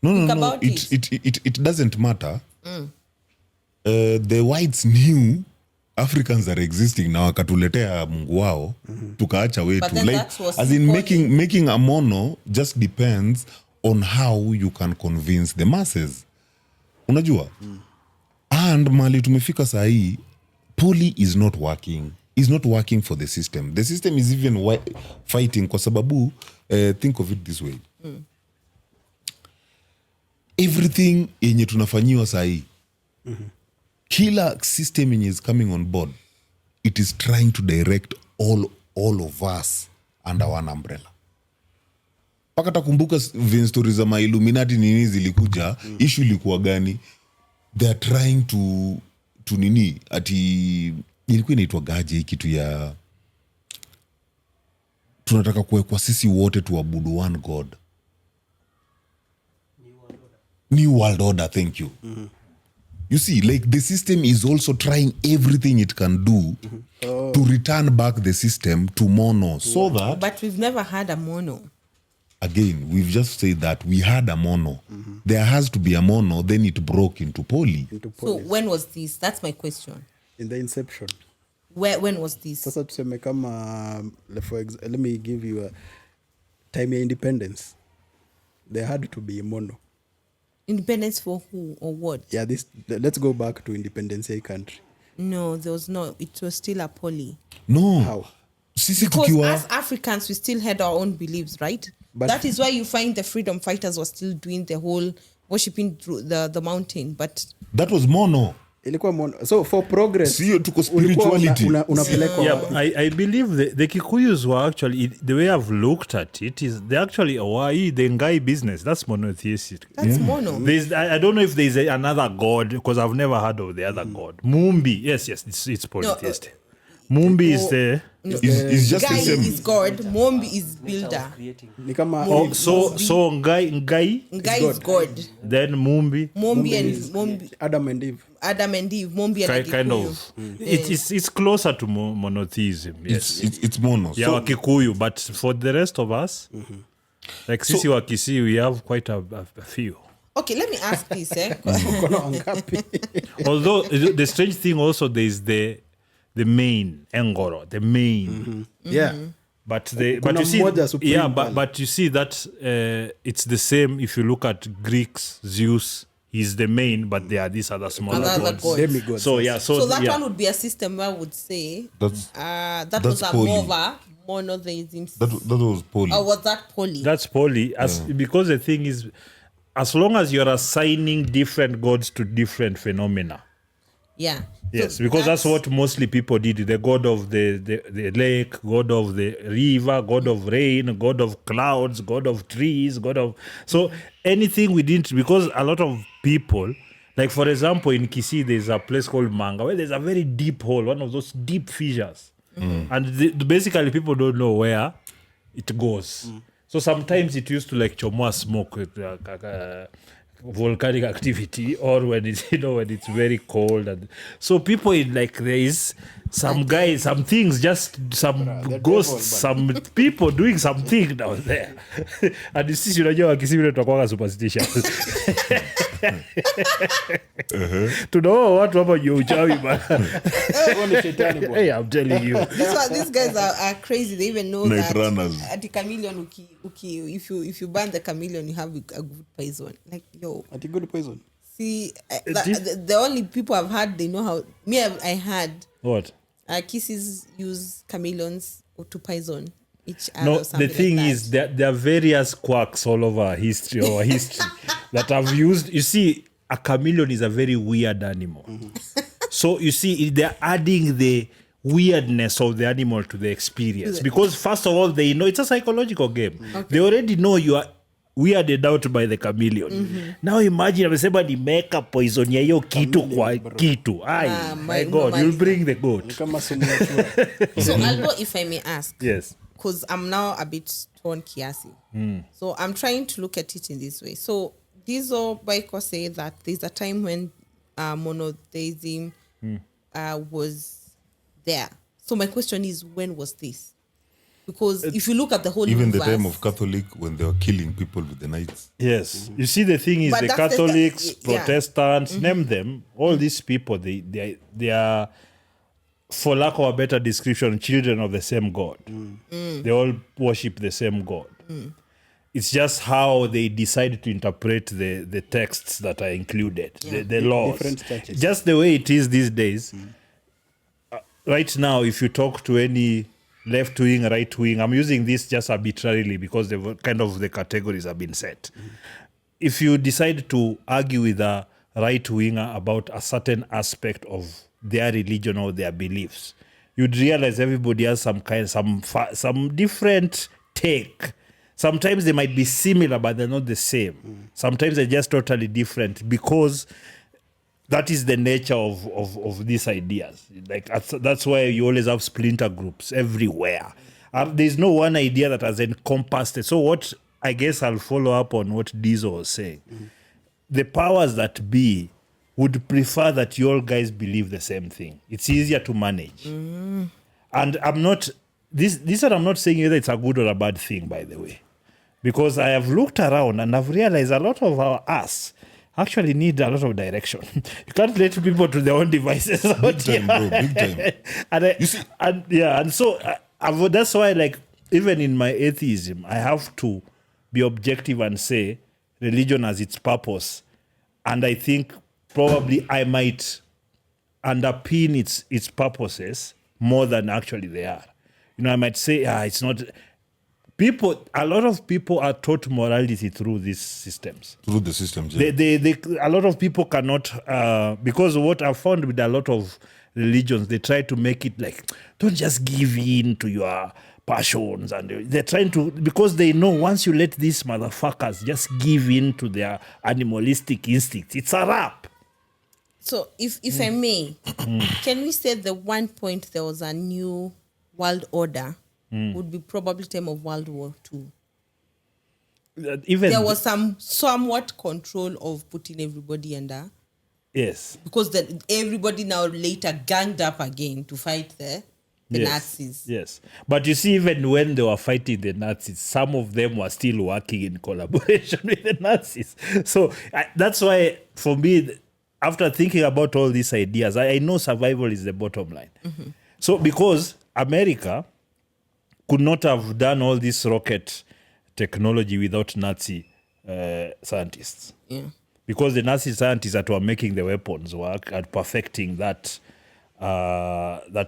No. About It doesn't matter. The whites knew Africans are existing na wakatuletea Mungu wao tukaacha wetu. Like as in making a mono just depends on how you can convince the masses. Unajua? And mali tumefika saa hii poly is not working. Is not working for the system. The system is even fighting kwa sababu think of it this way. Everything yenye tunafanyiwa saa hii kila system yenye is coming on board, it is trying to direct all of us under one umbrella. Paka takumbuka stories za ma-Illuminati nini zilikuja, issue ilikuwa gani? They are trying to nini, ati ilikuwa inaitwa gaje kitu ya tunataka kuwekwa sisi wote tuabudu one God. New World Order, thank you. You see, like the system is also trying everything it can do to return back the system to mono. So that, But we've never had a mono. again, we've just said that we had a mono. There has to be a mono, then it broke into poly. So when was this? That's my question. In the inception. When was this? Sasa tuseme kama let me give you a time ya independence. There had to be a mono. Independence for who or what? Yeah, let's go back to independence country. No, there was no. It was still a poly. No. How? Sisi Because tukiwa as Africans, we still had our own beliefs, right? But- that is why you find the freedom fighters were still doing the whole worshipping through the mountain. But that was mono. Ilikuwa mono. So for progress. Sio tuko ulikuwa spirituality. unapelekwa Yeah, wapi? but I believe the Kikuyus were actually, the way I've looked at it is they actually the Ngai business. That's monotheistic. that's mono. I don't know if there's another god because I've never heard of the other god. Mumbi, yes, it's polytheistic. Mumbi is the It's just Guy the same. is God, Mombi is builder. Ni kama Oh, so Ngai, Guy is God. then Mumbi, Mombi Adam and Eve. and Eve, Mombi and kind Kikuyu. of. It's closer to monotheism. Yes. It's mono. Yeah, Wakikuyu, but for the rest of us, like Sisi Wakisi, we have quite a few. Okay, let me ask this. Mkono wangapi? Although the strange thing also there is the main Engoro, the main. Yeah. But Kuna you see, mmoja supreme yeah, pale. but you see that it's the same. If you look at Greeks, Zeus is the main, but there are these other smaller Other gods. gods. Demigods. So yeah, So that yeah. one would be a system where I would say That's that was a poly. more of a monotheism. that was poly. Or was that poly? That's poly. Because the thing is, as long as you're assigning different gods to different phenomena. Yeah. Yes, So because that's what mostly people did. The god of the lake, god of the river, god of rain, god of clouds, god of trees, god of... So anything we didn't... Because a lot of people... Like, for example, in Kisii, there's a place called Manga, where there's a very deep hole, one of those deep fissures. And basically, people don't know where it goes. So sometimes it used to, like, chomoa smoke with volcanic activity, or when it's when it's very cold, and so people in, like, there is some guys, some things, just some ghosts, some people doing something down there. And sisi unajua Wakisii vile tunakuwa superstitious. Tunaoa watu hapa juu uchawi bana. Hey, I'm telling you. These guys are crazy. They even know Night that runners. at the chameleon, if you burn the chameleon, you have a good poison. Like, yo, At a good poison. see, the only people I've had, they know how. Me, I had What? kisses use chameleons to poison each other. No, or the something thing like is that there are various quirks all over history that I've used. You see, a chameleon is a very weird animal. So you see, they're adding the weirdness of the animal to the experience. Because first of all, they know it's a psychological game. Okay. They already know you are weirded out by the chameleon. Now imagine amesema nimeka poison ya hiyo kitu kwa kitu. Ay, my God, you'll bring the goat. Kama sumu ya chura. So, Albo, if I may ask. Yes. Because I'm now a bit torn kiasi. So I'm trying to look at it in this way. So Dizo Baiko say that there's a time when monotheism was there. So my question is, when was this? Because if you look at the whole Even universe, the time of Catholic, when they were killing people with the knights. Yes. You see, the thing is, But the that's Catholics, yeah. Protestants, name them, all these people, they are, for lack of a better description, children of the same God. They all worship the same God. It's just how they decide to interpret the texts that are included, the laws. Different churches. Just the way it is these days. Right now, if you talk to any left wing, right wing, I'm using this just arbitrarily because the categories have been set. If you decide to argue with a right winger about a certain aspect of their religion or their beliefs, you'd realize everybody has some different take. Sometimes they might be similar, but they're not the same. Sometimes they're just totally different because that is the nature of these ideas. Like that's why you always have splinter groups everywhere. There's no one idea that has encompassed it. So what I guess I'll follow up on what Dizo was saying. The powers that be would prefer that you all guys believe the same thing. It's easier to manage. And I'm not I'm not saying whether it's a good or a bad thing, by the way. Because I have looked around and I've realized a lot of us actually need a lot of direction. You can't let people to their own devices. Big time, bro. Big time. And so that's why, like, even in my atheism, I have to be objective and say religion has its purpose. And I think probably I might underpin its purposes more than actually they are. I might say, it's not... A lot of people are taught morality through these systems. Through the systems, yeah. A lot of people cannot, because what I've found with a lot of religions, they try to make it like, don't just give in to your passions. And they're trying to, because they know once you let these motherfuckers just give in to their animalistic instincts, it's a wrap. So if I may, can we say the one point there was a new world order would be probably time of World War II. Even There was some somewhat control of putting everybody under, yes. because then everybody now later ganged up again to fight the Nazis. Yes. But you see, even when they were fighting the Nazis, some of them were still working in collaboration with the Nazis. So that's why, for me, after thinking about all these ideas, I know survival is the bottom line. So because America could not have done all this rocket technology without Nazi scientists. Yeah. Because the Nazi scientists that were making the weapons work and perfecting that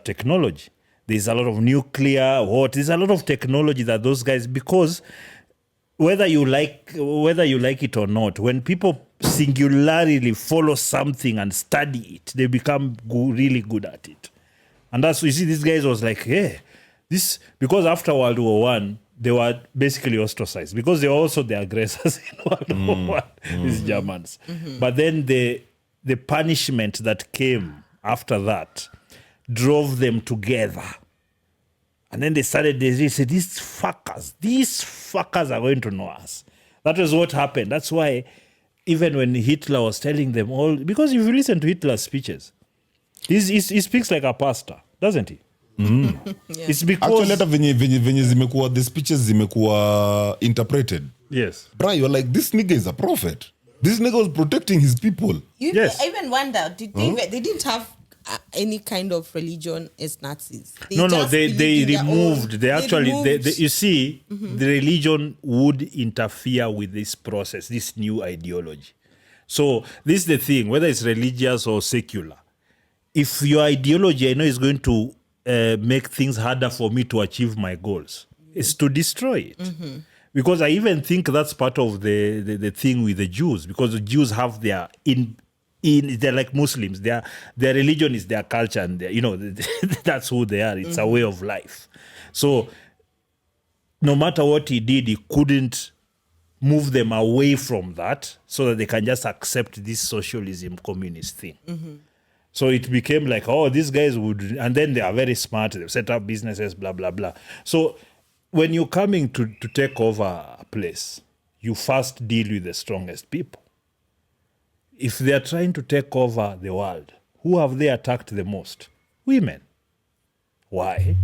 technology. There's a lot of nuclear, there's a lot of technology that those guys, because whether you like it or not, when people singularly follow something and study it, they become really good at it. And that's, you see, these guys was like, hey, this, because after World War I, they were basically ostracized because they were also the aggressors in World War I, these Germans. But then the punishment that came after that drove them together. And then they said, these fuckers are going to know us. That was what happened. That's why even when Hitler was telling them all, because if you listen to Hitler's speeches, he speaks like a pastor, doesn't he? Yeah. It's because... Actually, hata venye zimekuwa, the speeches zimekuwa interpreted. Yes. Bro, you're like, this nigga is a prophet. This nigga was protecting his people. Yes. I even wonder, they didn't have any kind of religion as Nazis. They removed. You see, the religion would interfere with this process, this new ideology. So this is the thing, whether it's religious or secular. If your ideology, I know, is going to make things harder for me to achieve my goals, it's to destroy it. Because I even think that's part of the thing with the Jews, because the Jews have their they're like Muslims. Their religion is their culture, and that's who they are. It's a way of life. So no matter what he did, he couldn't move them away from that so that they can just accept this socialism, communist thing. So it became like, these guys would, and then they are very smart. They've set up businesses, blah, blah, blah. So when you're coming to take over a place, you first deal with the strongest people. If they are trying to take over the world, who have they attacked the most? Women. Why?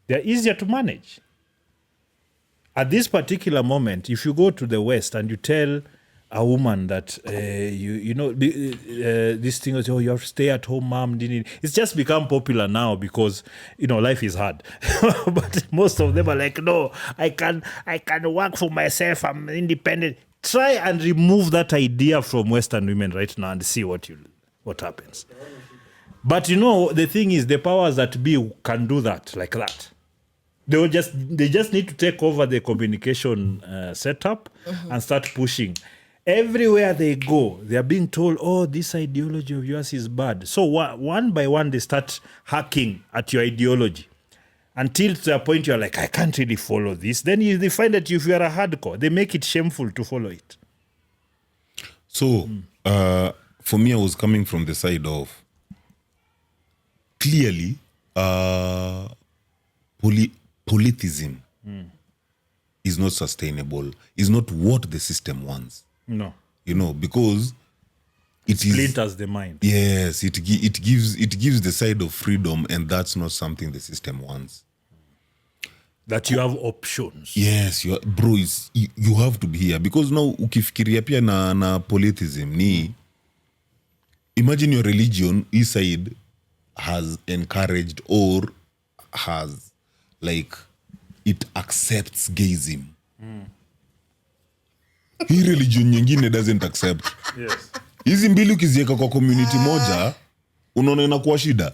They're easier to manage. At this particular moment, if you go to the West and you tell a woman that, this thing is, you have to stay at home, mom. It's just become popular now because, life is hard. But most of them are like, no, I can work for myself. I'm independent. Try and remove that idea from Western women right now and see what happens. But the thing is, the powers that be can do that like that. They just need to take over the communication setup and start pushing. Everywhere they go, they are being told, this ideology of yours is bad. So one by one, they start hacking at your ideology. Until to a point you're like, I can't really follow this. Then they find that if you are a hardcore, they make it shameful to follow it. So, for me, I was coming from the side of, clearly, politism is not sustainable, is not what the system wants. No. Because it splinters the mind. Yes, it gives the side of freedom, and that's not something the system wants. That you have options. Yes, you have to be here. Because now, ukifikiria pia na politism ni, imagine your religion, each side has encouraged or has, like, it accepts gayism. Hii religion nyingine doesn't accept. Yes. Hizi mbili ukiziweka kwa community moja, unaona inakuwa shida.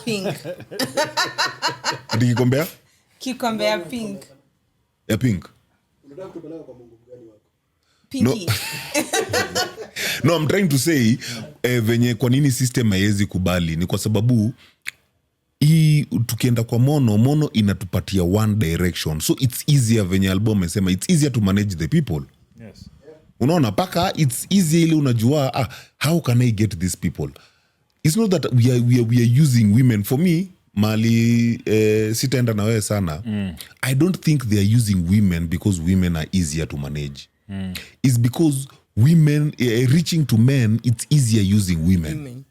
Pink. Ati kikombea? Kikombea pink. Ya pink. Pinky. No, I'm trying to say, venye kwa nini system haiwezi kubali ni kwa sababu hii tukienda kwa mono inatupatia one direction. So it's easier, venye album amesema, it's easier to manage the people. Yes. unaona paka it's easy ile unajua how can I get these people. It's not that we are using women. For me mali sitaenda na wewe sana. I don't think they are using women because women are easier to manage. It's because women reaching to men, it's easier using women.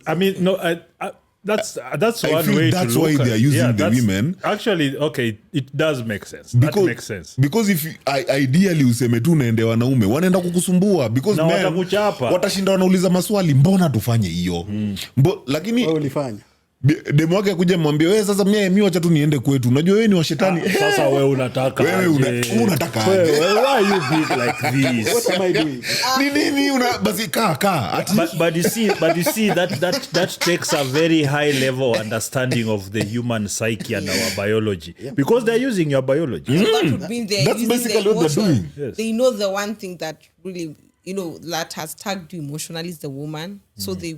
I mean, no, that's I one feel way that's to look why at they are it. using the women. Actually, okay, it does make sense. Because, that makes sense. Because if ideally useme tu naende wanaume wanaenda kukusumbua because Na men watakuchapa. watashinda wanauliza maswali, mbona tufanye hiyo? Lakini Wewe ulifanya. demo wake akuja mwambie wewe sasa mimi wacha tu niende kwetu. Unajua wewe ni wa shetani. Sasa wewe unataka Wewe unataka aje? Why you big like this? What am I doing? Ni nini basi kaa. But you see that takes a very high level understanding of the human psyche and our biology, because they're using your biology. That would mean they're That's using basically the what they're emotion. doing. Yes. They know the one thing that really, that has tagged you emotionally is the woman. So they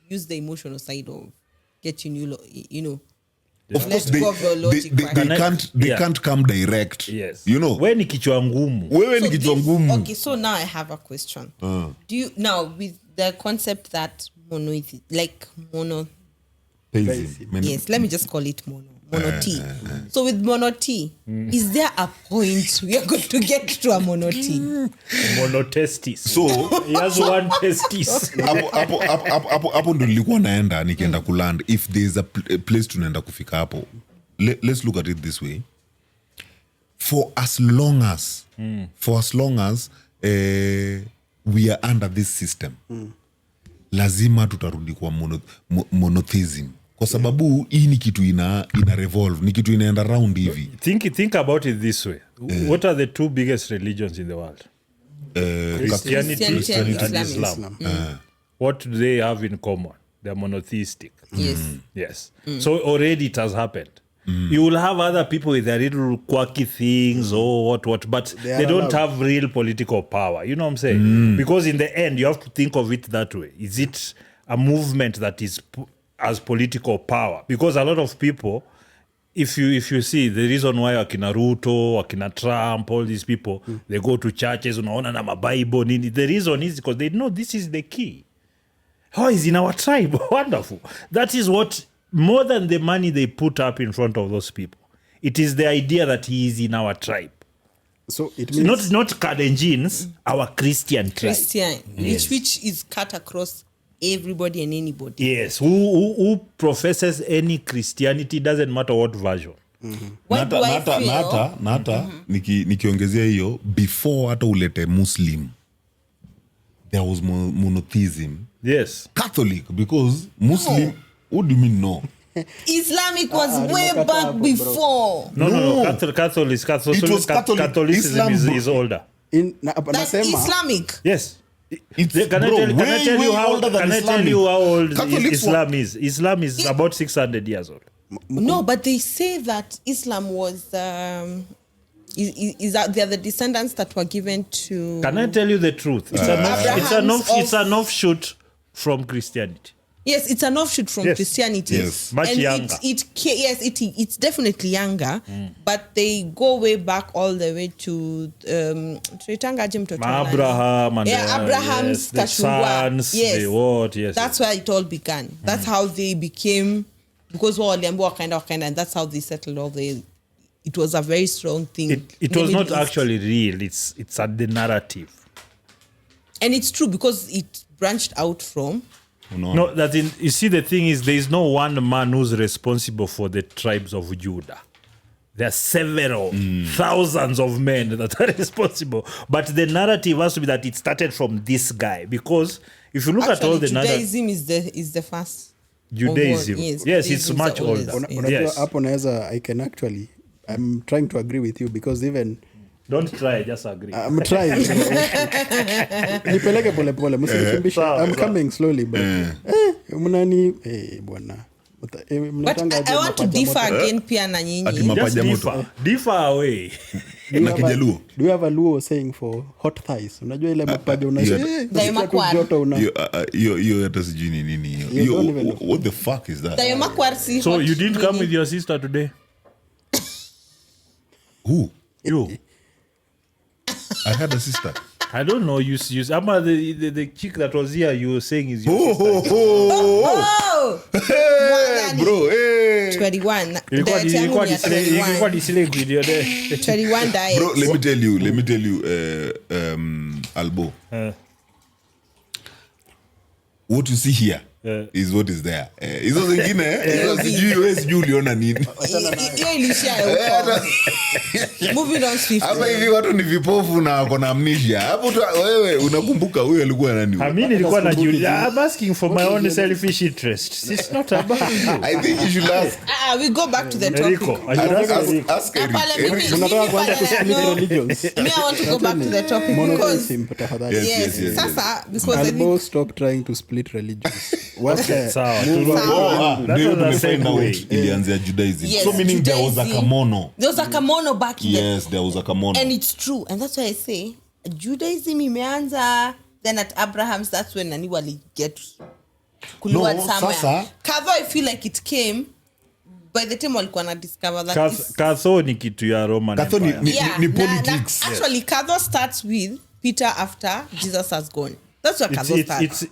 use the emotional side of getting you, Of course let go of your logic. they can't come direct. Yes. Wewe ni kichwa ngumu. Wewe ni kichwa ngumu. Okay, so now I have a question. Do you now with the concept that monotheism, like mono? Yes, let me just call it mono-T. So with mono-T, is there a point we are going to get to a mono-T? Monotestis. So he has one testis. hapo ndo nilikuwa naenda nikienda kuland. If there's a place tunaenda kufika hapo, let's look at it this way. For as long as we are under this system, lazima tutarudi kwa monotheism. Kwa sababu hii ni kitu ina revolve, ni kitu inaenda round hivi. Think about it this way. What are the two biggest religions in the world? Christianity and Islam. What do they have in common? They're monotheistic. Yes. So already it has happened. You will have other people with their little quirky things or what, but they don't have real political power. You know what I'm saying? Because in the end, you have to think of it that way. Is it a movement that is as political power? Because a lot of people, if you see the reason why Akina Ruto, Akina Trump, all these people, they go to churches, unaona na mabible nini. The reason is because they know this is the key. Oh, he's in our tribe. Wonderful. That is what, more than the money they put up in front of those people, it is the idea that he is in our tribe. So it means Not Kalenjins, our Christian tribe. Christian, which is cut across everybody and anybody. Yes, who professes any Christianity, doesn't matter what version. Why do I feel? Nata nikiongezea hiyo, before hata ulete Muslim, there was monotheism. Yes. Catholic, because Muslim, what do you mean no? Islamic was way nimekata back hapo, bro. before. No. It was Catholic. Catholicism Islam, is older. That's nasema Islamic. Yes. It's, Can I tell you how old Catholics Islam is? Islam is about 600 years old. No, but they say that Islam was is that they are the descendants that were given to. Can I tell you the truth? It's an offshoot from Christianity. Yes, it's an offshoot from Christianity. Yes. Much and younger. It's definitely younger, but they go way back all the way to Abraham and Abraham's the sons, the what? Yes. That's where it all began. That's how they became, because waliambiwa kind, and that's how they settled all the. It was a very strong thing. It was not actually real. It's the narrative. And it's true because it branched out from. No, you see, the thing is, there is no one man who's responsible for the tribes of Judah. There are several thousands of men that are responsible. But the narrative has to be that it started from this guy. Because if you look at all the narrative... Judaism is the first. Judaism. Yes, it's much older. unajua hapo naweza I can actually I'm trying to agree with you because even Don't try, just agree. I'm trying. Nipeleke pole pole, msinikimbishe. I'm coming slowly but mnani bwana. But I want to differ again pia na nyinyi. Just differ away. Na Kijaluo. Do you have a Luo saying for hot thighs? Unajua ile mapaja joto una. Yo hata sijui ni nini hiyo. What the fuck is that? So you didn't come with your sister today? Who? You. I had a sister. I don't know. You Ama the chick that was here. You were saying is your sister. Oh, Hey, bro, hey. 21. Ilikuwa Diet yangu ni ya 21. ni slave video there. 21 diet. Bro, let me tell you, Albo. What you see here is what is there. Hizo zingine, sijui uliona nini. Hiyo ilishia huko. Moving on swiftly. Hapa hivi watu ni vipofu na wako na amnesia. Hapo tu wewe unakumbuka huyu alikuwa nani? Mimi nilikuwa najiuliza. I'm asking for my own selfish interest. It's not about you. I think you should ask. We go back to the topic. Enrico, Ask Eric. Unataka kuanza kusplit No. religions. Me, I want to go back to the topic because Monotheism, tafadhali. Yes. sasa because I Albo, think stop trying to split religions. Wacha Sawa. Ndio was a tumefind segue. out ilianzia Judaism. Yes, So meaning there was a Judaism. kamono. there was a kamono back then. Yes, there was a kamono. And it's true. And that's why I say Judaism imeanza, then at Abraham's, that's when nani wali get kuliwa No, somewhere. sasa- Kadho, I feel like it came by the time walikuwa na discover that it's- Katho ni kitu ya Roman Katho ni- Empire. ni politics. Actually, Kadho starts with Peter after Jesus has gone. That's where Kadho starts.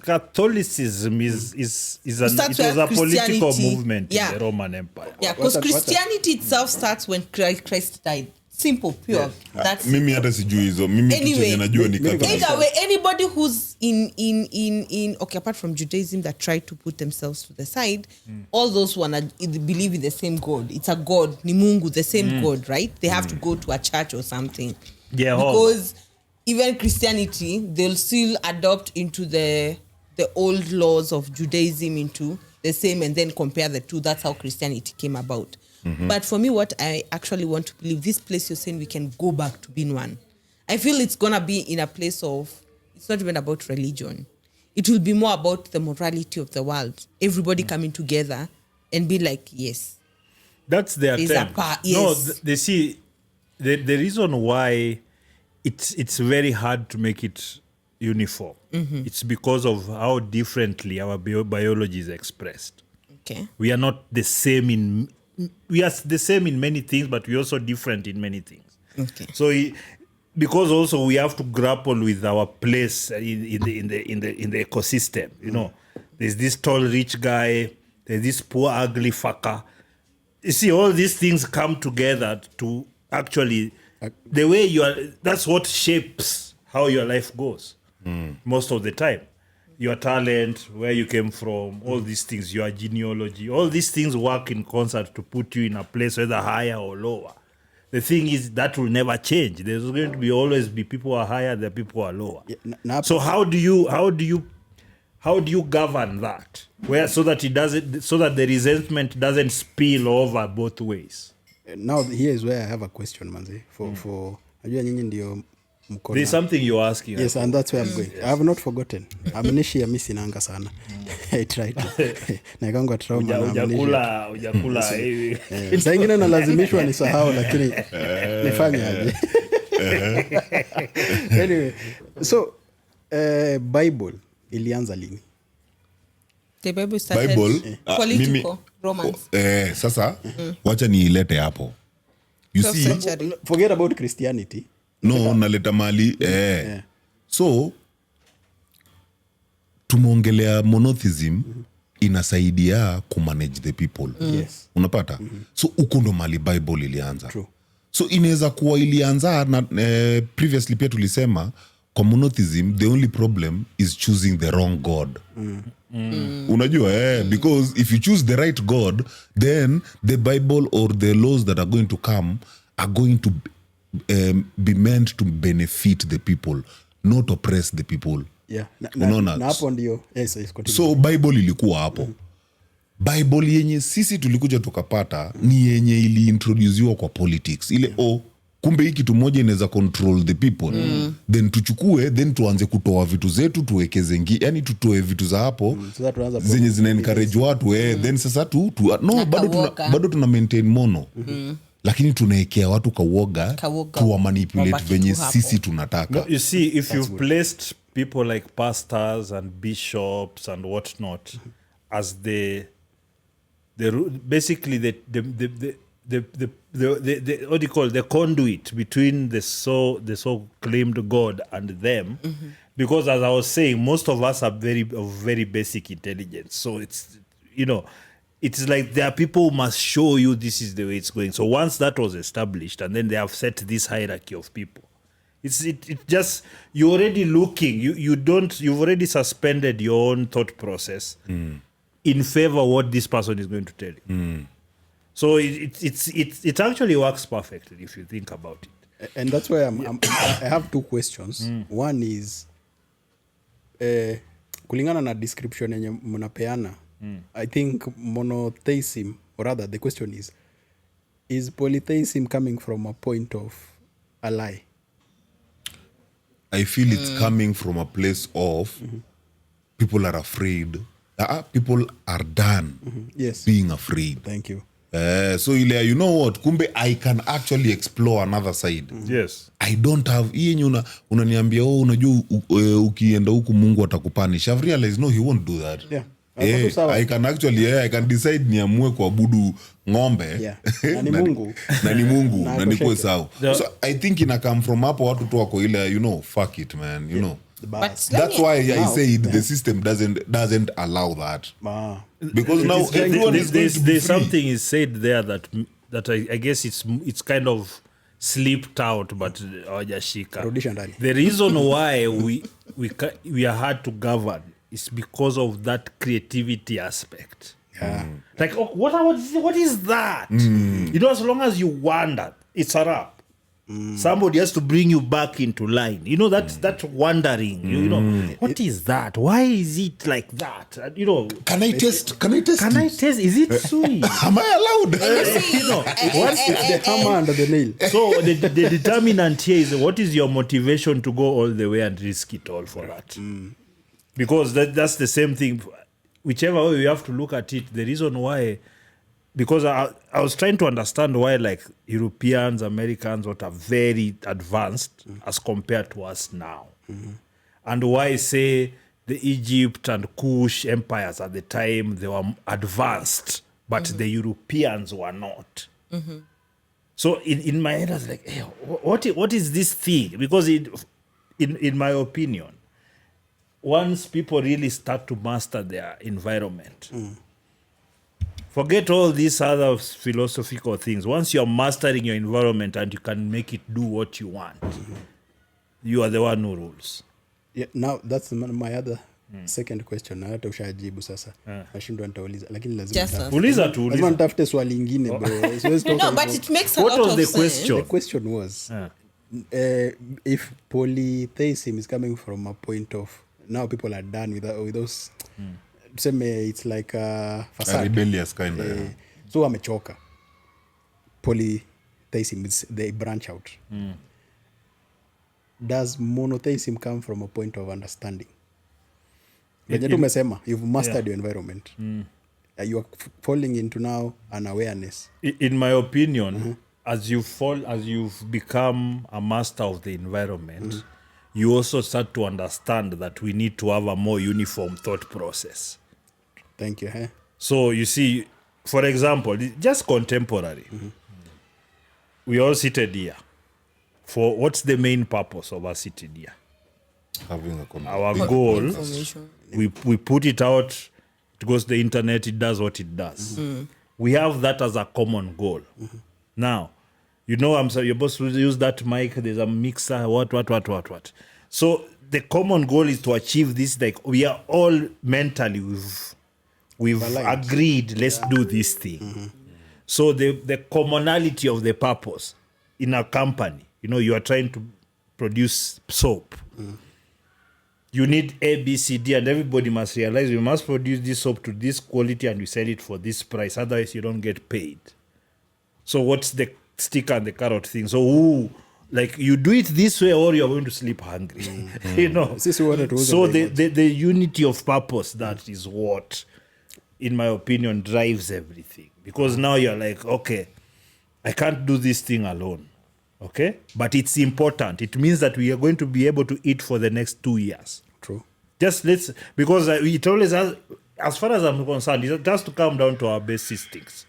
Catholicism it was Starts a where political Christianity- movement Yeah. in the Roman Empire. Yeah, because Wacha- Christianity itself starts when Christ died. Simple, pure. That's Mimi hata sijui hizo. Mimi Anyway, kitu yenye najua ni Catholic. either way, anybody who's in okay, apart from Judaism that try to put themselves to the side, all those wanna believe in the same God. It's a God, ni Mungu, the same God, right? They have to go to a church or something. Yeah, because even Christianity, they'll still adopt into the old laws of Judaism into the same and then compare the two. That's how Christianity came about. But for me, what I actually want to believe, this place you're saying we can go back to being one. I feel it's going to be in a place of, it's not even about religion. It will be more about the morality of the world. Everybody coming together and be like, yes. That's their Is attempt. No, yes. they see the reason why it's very hard to make it uniform. It's because of how differently our biology is expressed. Okay. We are not the same we are the same in many things, but we're also different in many things. Okay. So because also we have to grapple with our place in the ecosystem. You know, there's this tall rich guy, there's this poor ugly fucker. You see, all these things come together to actually the way you are. That's what shapes how your life goes most of the time. Your talent, where you came from, all these things, your genealogy, all these things work in concert to put you in a place whether higher or lower. The thing is that will never change. There's going to be always be people who are higher, there are people who are lower. Yeah, So how do you govern that? Where so that the resentment doesn't spill over both ways. Now here is where I have a question, manzi. For najua nyinyi ndio mko There's na- something you're asking. Yes, and that's where I'm going. I have not forgotten. Amnesia mimi sinanga sana. I tried to. Naikangwa trauma na amnesia. Ujakula. Saa ingine nalazimishwa nisahau lakini nifanye aje. Anyway, so Bible ilianza lini? The Bible started Bible, political Romans. Sasa wacha niilete hapo. You 12th see, century. Forget about Christianity. no, naleta mali so tumeongelea monotheism inasaidia kumanage the people. Yes. Unapata? So uko ndo mali Bible ilianza. True. So inaweza kuwa ilianza na previously pia tulisema kwa monotheism the only problem is choosing the wrong God. Unajua because if you choose the right God, then the Bible or the laws that are going to come are going to be meant to benefit the people, not oppress the people. Yeah. Unaona? Na hapo ndio. Yes, continue. So Bible ilikuwa hapo. Bible yenye sisi tulikuja tukapata ni yenye iliintroduziwa kwa politics. Ile kumbe hii kitu moja inaweza control the people. Then tuchukue, then tuanze kutoa vitu zetu tuweke zengi, yani tutoe vitu za hapo Sasa tuanza zenye zina encourage watu then sasa bado tuna maintain mono. Lakini tunaekea watu kawoga tuwa manipulate Wabaki venye tu hapo. sisi tunataka. No, you see, if you've placed people like pastors and bishops and whatnot as basically what do you call it? The conduit between the so claimed God and them, because as I was saying, most of us are of very basic intelligence. So it's it's like there are people who must show you this is the way it's going. So once that was established, and then they have set this hierarchy of people, it just you're already looking. You've already suspended your own thought process in favor of what this person is going to tell you. So it actually works perfectly if you think about it. And that's why I have two questions. One is kulingana na description yenye mnapeana, I think monotheism, or rather the question is polytheism coming from a point of a lie? I feel it's coming from a place of people are afraid. People are done Yes. being afraid. Thank you. So ile, you know what, kumbe I can actually explore another side. Yes. I don't have hii yenye unaniambia unajua ukienda huku Mungu atakupanish. I've realized no, he won't do that. Yeah. I can actually I can decide niamue kuabudu ng'ombe. Yeah. Na ni Mungu. Na ni Mungu Na na nikuwe akosheke. sawa. So I think ina come from hapo watu tu wako ile fuck it man, But That's why I Now, say the system doesn't allow that. Because now is trying everyone to- is going to be There's free. something is said there that I guess it's kind of slipped out, but hawajashika. Rudisha ndani. The reason why we are hard to govern is because of that creativity aspect. Yeah. Like, what is that? As long as you wonder, it's a wrap. Somebody has to bring you back into line. That wondering. What is that? Why is it like that? Can I test? Can I test? Can I it? test? Is it sweet? Am I allowed? The hammer under the nail. So the determinant here is what is your motivation to go all the way and risk it all for that? Because that's the same thing. Whichever way you have to look at it, the reason why, because I was trying to understand why like Europeans, Americans, what are very advanced as compared to us now. And why say the Egypt and Kush empires at the time, they were advanced, but the Europeans were not. So in my head, I was like, hey, what is this thing? Because in my opinion, once people really start to master their environment, forget all these other philosophical things. Once you're mastering your environment and you can make it do what you want, you are the one who rules. Yeah, now that's my other second question. Na hata ushajibu sasa. Nashindwa nitauliza lakini lazima Just nitafute. Uliza tu, Lazima uliza. nitafute swali lingine bro. Siwezi toka No, hivyo. but it makes a What lot was of the sense. question? The question was if polytheism is coming from a point of now people are done with those tuseme it's like a A facade. rebellious kind of. So wamechoka. Polytheism is they branch out. Does monotheism come from a point of understanding? Venye tu umesema you've mastered your environment. You are falling into now an awareness. In my opinion, as you've become a master of the environment, you also start to understand that we need to have a more uniform thought process. Thank you. So you see, for example, just contemporary, we all seated here. For what's the main purpose of us sitting here? Having a conversation. Our goal, Information. we put it out, it goes to the internet, it does what it does. We have that as a common goal. Now, you're supposed to use that mic, there's a mixer, what. So the common goal is to achieve this, like we are all mentally, we've Aligned. agreed, let's do this thing. So the commonality of the purpose in a company, you are trying to produce soap. You need A, B, C, D, and everybody must realize we must produce this soap to this quality and we sell it for this price. Otherwise, you don't get paid. So what's the stick and the carrot thing? So you do it this way or you're going to sleep hungry. Sisi wote tuuze So by the unity of purpose, that is what, in my opinion, drives everything. Because now you're like, okay, I can't do this thing alone. Okay? But it's important. It means that we are going to be able to eat for the next 2 years. True. Because it always has, as far as I'm concerned, it has to come down to our basic instincts.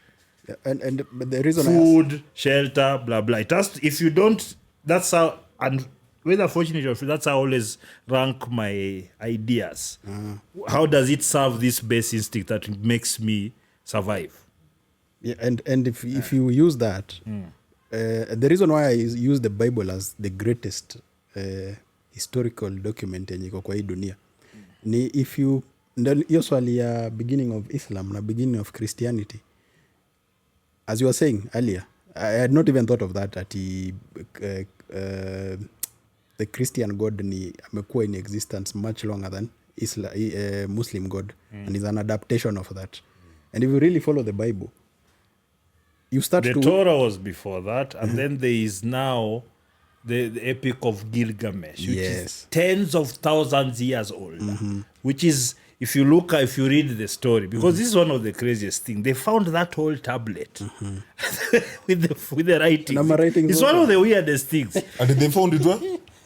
But the reason food, shelter, blah blah. It has to, if you don't, that's how, and whether fortunate or that's how I always rank my ideas. How does it serve this base instinct that makes me survive? and if you use that, the reason why I use the Bible as the greatest historical document yenye iko kwa hii dunia ni if you hiyo swali ya beginning of Islam na beginning of Christianity, as you were saying earlier, I had not even thought of that the Christian God ni amekuwa in existence much longer than Muslim God, and is an adaptation of that. And if you really follow the Bible, you start The to Torah was before that, and then there is now the Epic of Gilgamesh, which Yes. is tens of thousands years old, which is, if you read the story, because this is one of the craziest things. They found that whole tablet with the writing. And I'm writing It's those one of the weirdest things. And they found it where?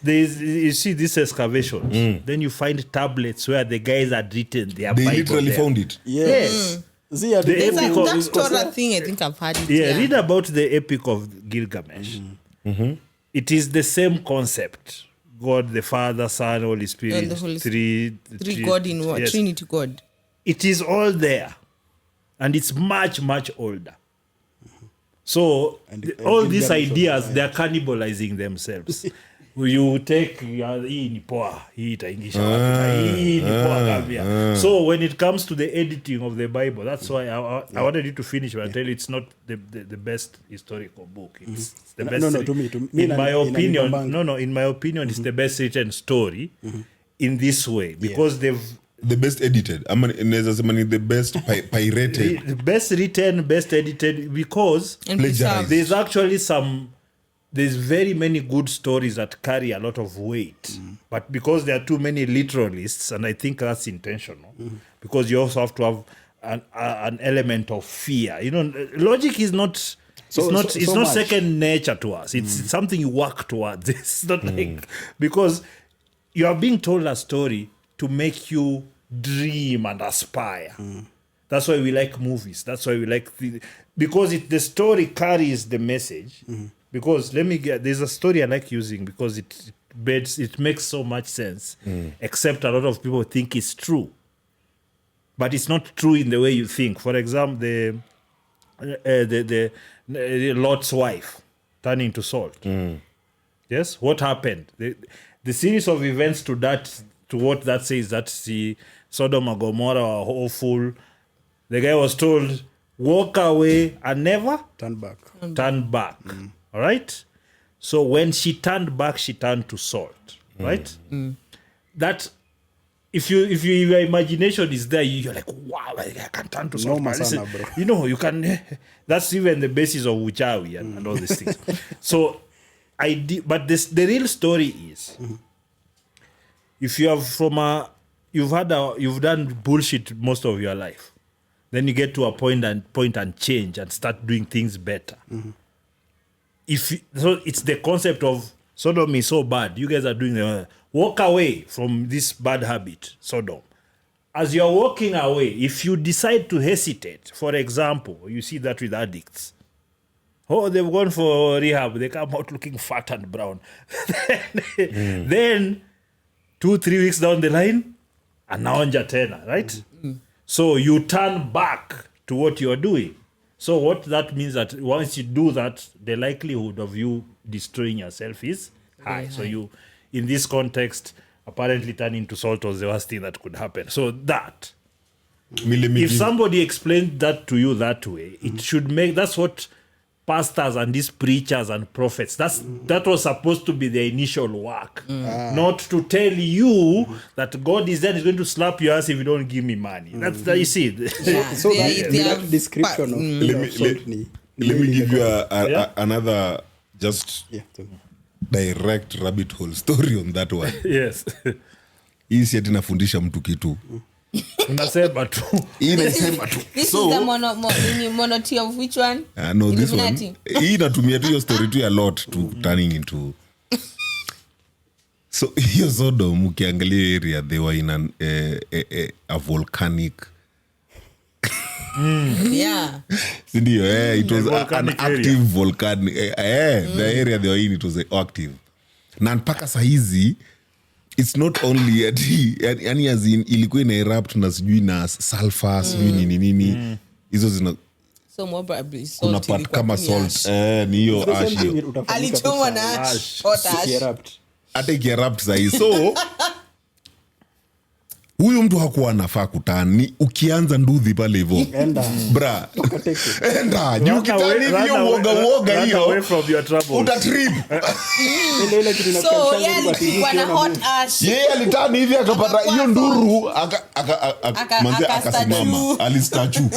You see this excavation, then you find tablets where the guys had written their They Bible literally there. found it. Yes. See, I The didn't epic know of- this That was- Torah thing, I think I've had it. Yeah, read about the Epic of Gilgamesh. It is the same concept. God, the Father, Son, Holy Spirit, And the Holy three God in one, yes. Trinity God. It is all there, and it's much, much older. So And all these Gilgamesh was ideas, right. they're cannibalizing themselves. You take hii ni poa, hii itaingisha watu, hii ni poa kabisa. So when it comes to the editing of the Bible, that's why I wanted you to finish, but I tell you it's not the best historical book. It's the No, best. no, to me, in my opinion, inanibambanga. in my opinion, it's the best written story in this way because they've The best edited. I mean, naweza sema ni the best pirated. the best written, best edited, because And Plagiarized. preserved. there's very many good stories that carry a lot of weight, but because there are too many literalists, and I think that's intentional, because you also have to have an element of fear. You know, logic is not. So It's not much. second nature to us. It's something you work towards. It's not like because you are being told a story to make you dream and aspire. That's why we like movies. That's why we like because the story carries the message. Because there's a story I like using because it makes so much sense. Except a lot of people think it's true, but it's not true in the way you think. For example, the Lot's wife turning to salt. Yes, what happened? The series of events to what that says that the Sodom and Gomorrah are awful. The guy was told, walk away and never turn back. turn back. All right? So when she turned back, she turned to salt. Right? That if your imagination is there, you're like, wow, I can turn to salt. Noma Listen, sana, bro. you know, you can that's even the basis of uchawi and all these things. So but the real story is if you have you've done bullshit most of your life, then you get to a point and change and start doing things better. So it's the concept of Sodom is so bad, you guys are doing walk away from this bad habit, Sodom. As you're walking away, if you decide to hesitate, for example, you see that with addicts. Oh, they've gone for rehab. They come out looking fat and brown. Then 2-3 weeks down the line, anaonja tena, right? So you turn back to what you're doing. So what that means that once you do that, the likelihood of you destroying yourself is high. So you, in this context, apparently turning to salt was the worst thing that could happen. So that, if somebody explained that to you that way, it should make, that's what pastors and these preachers and prophets, that was supposed to be the initial work. Not to tell you that God is there, is going to slap your ass if you don't give me money. That's you see. So that description of salt ni Let me give you another just yeah, so- direct rabbit hole story on that one. Yes. Hii si ati nafundisha mtu kitu. Unasema tu. Hii nasema tu. This is the monotony of which one? No, this one. Illuminati. Hii natumia tu hiyo story tu ya lot to turning into. So hiyo Sodom ukiangalia area they were in a volcanic Yeah. Sindio, it was an volcanic active volcano. The area they were in, it was active. Na mpaka sahizi, it's not only yani as in ilikuwa ina erupt na sijui na sulfur, sijui nini. Hizo zina So more probably salt. kuna part kama salt. Ni hiyo ash hiyo. Alichomwa na ash. Hot ash. Hata ikierupt sahizi. So huyu mtu hakuwa anafaa kutani. Ukianza nduthi pale hivyo bra enda juu kitani hivyo uoga hiyo utatrip. So alipigwa na hot ash. Yeye alitani hivi akapata hiyo nduru manze akasimama alistachu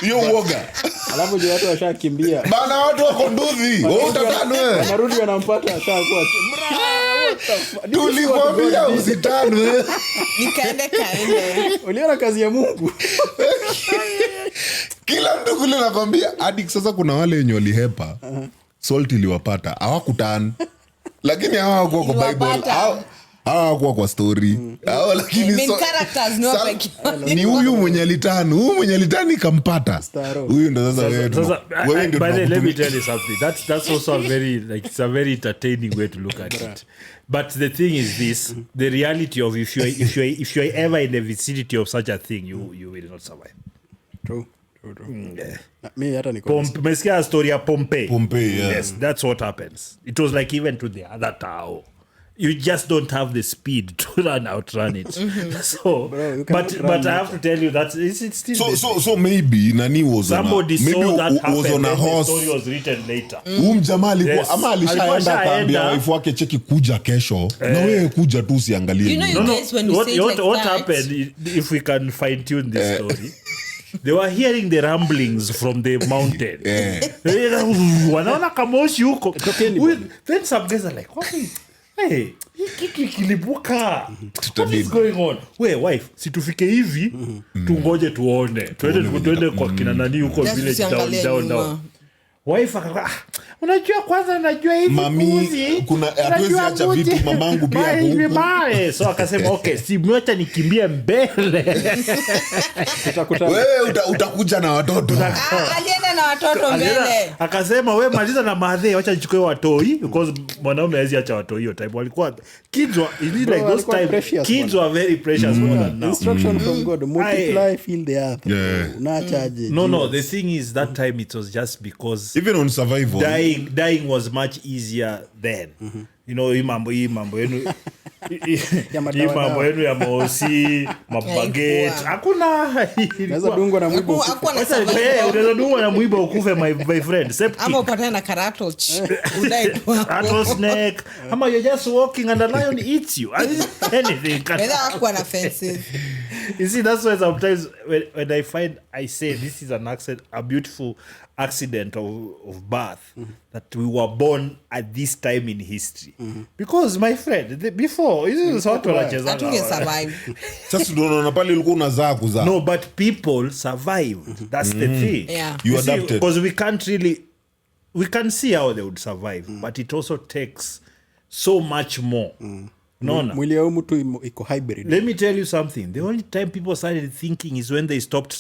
hiyo uoga. Alafu je watu washakimbia bana, watu wako nduthi wewe utatanwe wanarudi wanampata ashakuwa tulikwambia usitanwe. Nikaende uliona kazi ya Mungu. Kila mtu kule nakwambia hadi sasa kuna wale wenye walihepa salt iliwapata hawakutana, lakini hawakuwa kwa Bible hawakuwa kwa story lakini main characters no peke ni huyu mwenye alitani, kampata huyu ndo sasa wewe ndio. Let me tell you something, that's also a very like it's a very entertaining way to look at it. But the thing is this, the reality of if you're ever in the vicinity of such a thing, you will not survive. True. Me hata niko Umesikia story ya Pompeii, yeah. Yes, that's what happens. It was like even to the other tower. You just don't have the speed to outrun it. So, bro, but I have to tell you that it's still so maybe nani was somebody saw that was on a horse. The story was written later. Jamaa alikuwa ama alishaenda akaambia wife wake cheki kuja kesho na wewe kuja tu usiangalie. You know you guys when you say like what that, happened if we can fine tune this story. They were hearing the rumblings from the mountain. Wanaona kamoshi huko. Then some guys are like, what is hey, kitu kilibuka. What is going on? We wife, si tufike hivi, tungoje tuone. Tuende kwa kina nani huko village down. Wife akakaa, unajua kwanza najua hivi mami kuna hatuwezi acha vitu mamangu pia huko. So akasema okay, si mwacha nikimbie mbele. Wewe utakuja na watoto. Alienda na watoto mbele. Akasema wewe maliza na madhe, acha nichukue watoi because mwanaume hawezi acha watoi hiyo time. Walikuwa kids were like those time kids were very precious more than now. Instruction from God, multiply, fill the earth. Unaachaje? No, the thing is that time it was just because even on survival dying was much easier then. You know, hii mambo yenu ya mosi mabageti hakuna. Unaweza dungwa na mwiba unaweza dungwa na mwiba ukufe my friend. Ama upatane na rattlesnake ama you're just walking and a lion eats you. Anything can happen na fences. You see, that's why sometimes when I say this is an accident, a beautiful accident of birth, that we were born at this time in history. Because my friend, before hizo watu wanacheza hatunge survive. Sasa tunaona pale ulikuwa unazaa kuzaa. No, but people survived. That's the thing. Yeah. You adapted. Because we can see how they would survive, but it also takes so much more. Mwili wa mtu iko hybrid. Let me tell you something. The only time people started thinking is when they stopped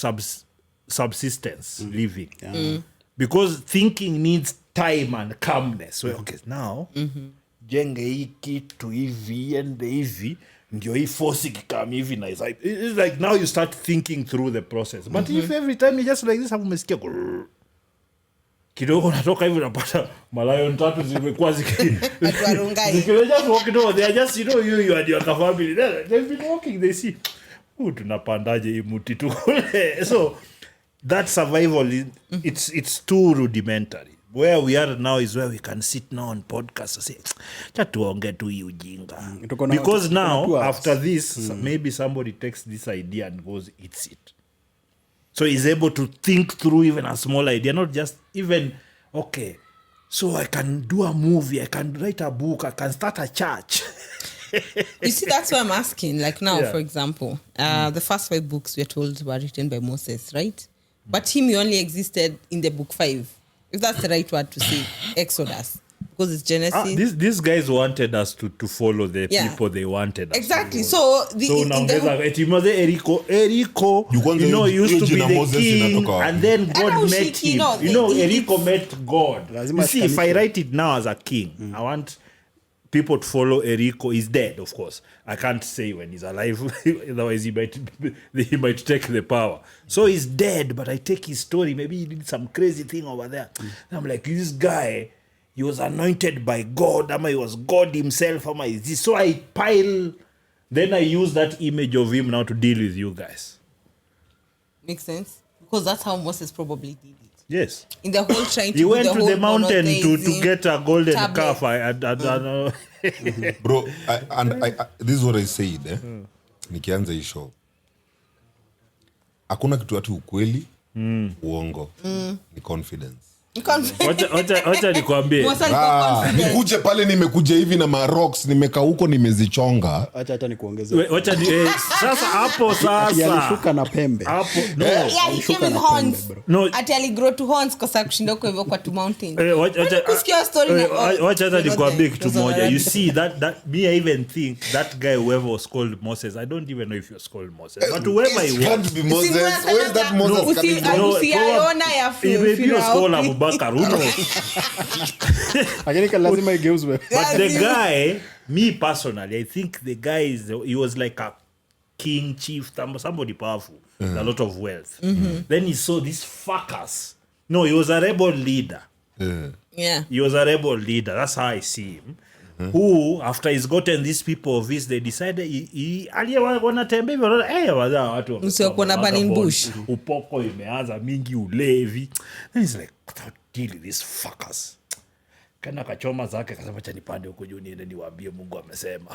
subsistence living. Because thinking needs time and calmness. So, okay, now jenge hii kitu hivi ende hivi ndio hii force ikikam hivi na it's like now you start thinking through the process. But if every time you just like this, hapo umesikia kidogo natoka hivi unapata malayon tatu zimekuwa Atwarungai. just walking over, they are just you and your family they've been walking, they see tunapandaje hii mti tu. So that survival it's too rudimentary. Where we are now is where we can sit now on podcast and say chatuonge tu hii ujinga. Because now after this maybe somebody takes this idea and goes eats it. So he's able to think through even a small idea, not just even, okay, so I can do a movie, I can write a book, I can start a church. You see, that's why I'm asking. Like now, for example, the first 5 books we're told were written by Moses, right? But him, he only existed in the book 5. If that's the right word to say, Exodus. because it's Genesis. These guys wanted us to follow the Yeah. people they wanted us Exactly. to follow. So So unaongeza eti Mose Eriko kwanza used to be jina the Moses king inatoka wapi? and then God know met she- him. you know, Eriko met God. Lazima You see, if I ashikanishe. write it now as a king, I want people to follow Eriko. He's dead, of course. I can't say when he's alive, otherwise he might take the power. So he's dead, but I take his story. Maybe he did some crazy thing over there. And I'm like, this guy, he was anointed by God. He was God himself. Is this? So I pile. Then I use that image of him now to deal with you guys. makes sense because that's how Moses probably did it. Yes. In the whole trying to He do went the to whole the mountain to monotheism get a golden tablet. calf. I know. Bro, this is what I said. Nikianza hii show. Hakuna kitu ati ukweli, uongo. Ni confidence. Wacha nikwambie. Moses alikuwa confident. Nikuje pale nimekuja hivi na marocks nimekaa huko nimezichonga. Acha hata nikuongezee. Sasa hapo Yalishuka na pembe. hapo no. Yeah, he Alishuka came with na horns. pembe, bro. No. Ati aligrow to horns kwa sababu kushinda huko hivyo kwa two mountains. Kusikia story na Wacha hata nikwambie kitu Those are moja. You rabbits. see that me I even think that guy whoever was called Moses, I don't even know if he was called Moses, but whoever he It was, can't be Moses. Where is that Moses coming from? No, Usiaiona ya maybe he was called Firauni. Abubakar, who knows? Lakini lazima igeuzwe. But the guy, me personally, I think the guy he was like a king, chief, somebody powerful, with a lot of wealth. Then he saw these fuckers. No, he was a rebel leader. Yeah. He was a rebel leader. That's how I see him. Who, after he's gotten these people of his, they decided wanatembea hivyo, wazaa watu Msiokuwa na burning bush. upoko imeanza mingi, ulevi. Then he's like, deal with these fuckers. Kana kachoma zake kasema cha nipande huko juu niende niwaambie Mungu amesema.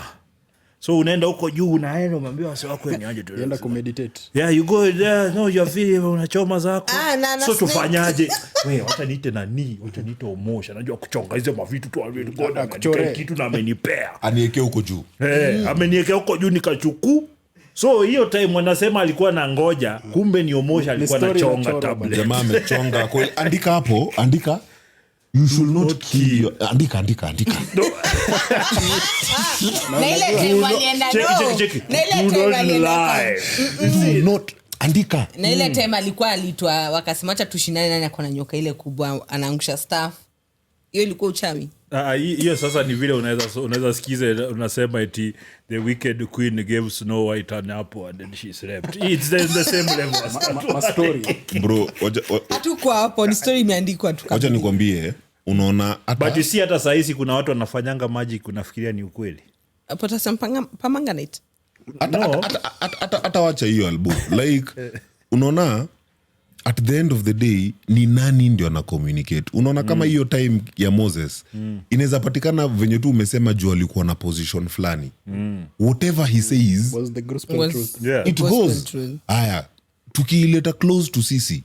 So unaenda huko juu unaenda umwambie wase wako ni aje tu. Yenda kumeditate. Yeah, you go there, no, you feel unachoma zako. Na So snake. tufanyaje? Wewe wacha niite nani? Wacha niite Omosha. Najua kuchonga hizo mavitu tu God Akuchore. kitu na amenipea. Anieke huko juu. Ameniwekea huko juu nikachuku. So hiyo time wanasema alikuwa na ngoja, kumbe ni Omosha alikuwa Ni story anachonga inachorwa, tablet. Jamaa amechonga kweli. Andika hapo, andika. You should not kill your... Andika. Na ile time alienda Check. Na ile Do time not alienda lie. Do not. Andika. na ile time alikuwa alitwa wakasema acha tushindane nani ako na nyoka ile kubwa anaangusha staff. Hiyo ilikuwa uchawi. Hiyo sasa ni vile unaweza sikiza unasema eti the wicked queen gave Snow White an apple and then she slept. It's the same level as that. Story. Bro, Hatuko hapo, ni story imeandikwa tu. wacha nikwambie, unaona But you hata see hata saa hizi kuna watu wanafanyanga magic unafikiria ni ukweli. Potassium permanganate. hata wacha hiyo album. Like unaona at the end of the day ni nani ndio ana communicate. Unaona kama hiyo time ya Moses inaweza patikana venye tu umesema juu alikuwa na position fulani. Whatever he says Was the gospel truth. Yeah. it Gospel goes. truth. Aya, tukiileta close to sisi.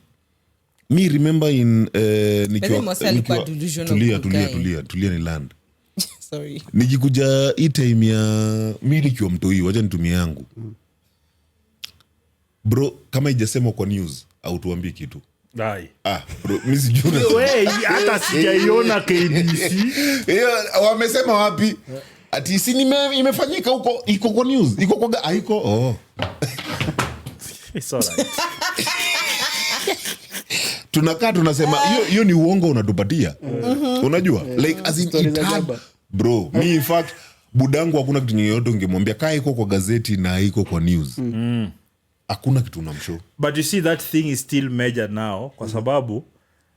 Me remember in Mose alikuwa delusional tulia ni land. Sorry. Nikikuja hii time ya mi nikiwa mtoi, wacha nitumie yangu. Bro, kama ijasema kwa news au tuambie kitu. Dai. Bro, mi sijui. Wewe hata sijaiona KDC. Wamesema wapi? Ati si imefanyika huko, iko kwa news, iko kwa haiko. Oh. It's all right. Tunakaa tunasema hiyo ni uongo unatupatia. Unajua? Like as in Story it za had, jaba. bro, me in fact budangu hakuna kitu yoyote ungemwambia kaa iko kwa gazeti na iko kwa news. Hakuna kitu unamshow. But you see that thing is still major now kwa sababu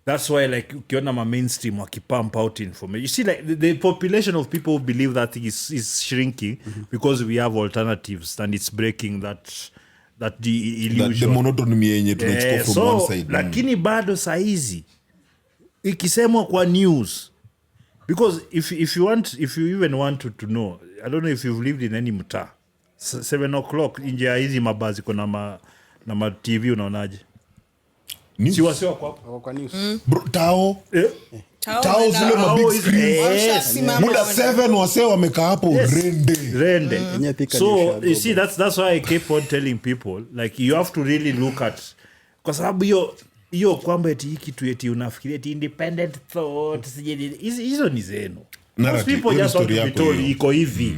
that's why like ukiona ma mainstream wakipump out information. You see like the population of people who believe that thing is shrinking because we have alternatives and it's breaking that the illusion. The monotony yenye tunachukua from So, one side. lakini bado saizi ikisemwa kwa news because if you even want to know, I don't know if you've lived in any mtaa 7:00 nje ya hizi mabazi kuna ma TV unaonaje? News. Si wasiwa kwa Kwa news. Bro, tao Chao zile ma big screen. Wameshasimama Muda 7 wase wamekaa hapo rende. Yenye thika So ni you see that's why I keep on telling people like you have to really look at kwa sababu hiyo hiyo kwamba eti hii kitu eti unafikiria eti independent thought hizo ni zenu. Most people just want to be told iko hivi.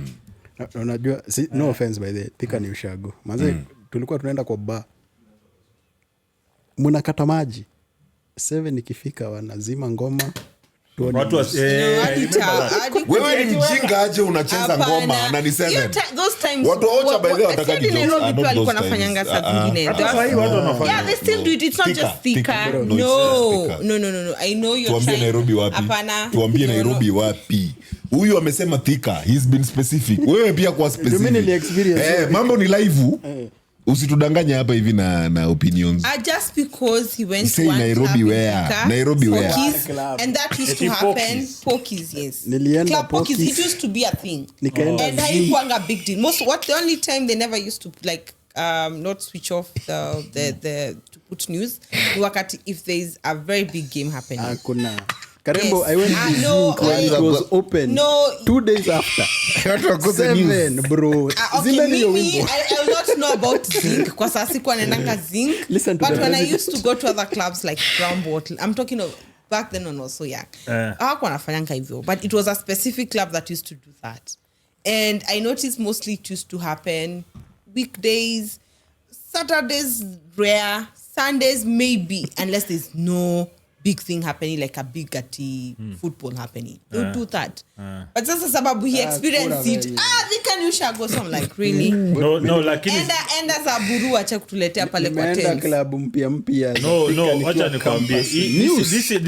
Unajua no offense by the way, Thika ni ushago. Manze tulikuwa tunaenda kwa bar. Mnakata maji. 7 ikifika wanazima ngoma. Watu wewe ni mjinga aje unacheza ngoma na ni 7. Watu wote by the way wataka walikuwa wanafanyanga saa zingine. Yeah, they still do it. It's not just Thika. No. I know you're tuambie Nairobi wapi? Hapana. Tuambie Nairobi wapi? Huyu amesema Thika. He's been specific. Wewe pia kwa specific. Mambo ni live. Usitudanganya hapa hivi na opinions. Just because he went to Nairobi where? Nairobi where? And that used to happen. Pokies, yes. Nilienda Pokies. It used to be a thing. And haikuanga big deal. The only time they never used to like not switch off the to put news. Wakati if there is a very big game happening. Kuna Karembo, I went to Zinc when it was open. 2 days after. 7, bro. Okay, me, I will not know about Zinc kwa sasa sikuwa naendanga Zinc. But when I used to go to other clubs like Brown Bottle, I'm talking of back then when I was so young. Hawakuwa nafanyanga hivyo. But it was a specific club that used to do that. And I noticed mostly it used to happen weekdays, Saturdays rare, Sundays maybe, unless there's no big thing happening like a big football happening. They'll do that. But sasa sababu he experienced it. They can you shall go some like really. No lakini enda za buru acha kutuletea pale kwa tents. Enda club mpya. No, acha nikwambie. This I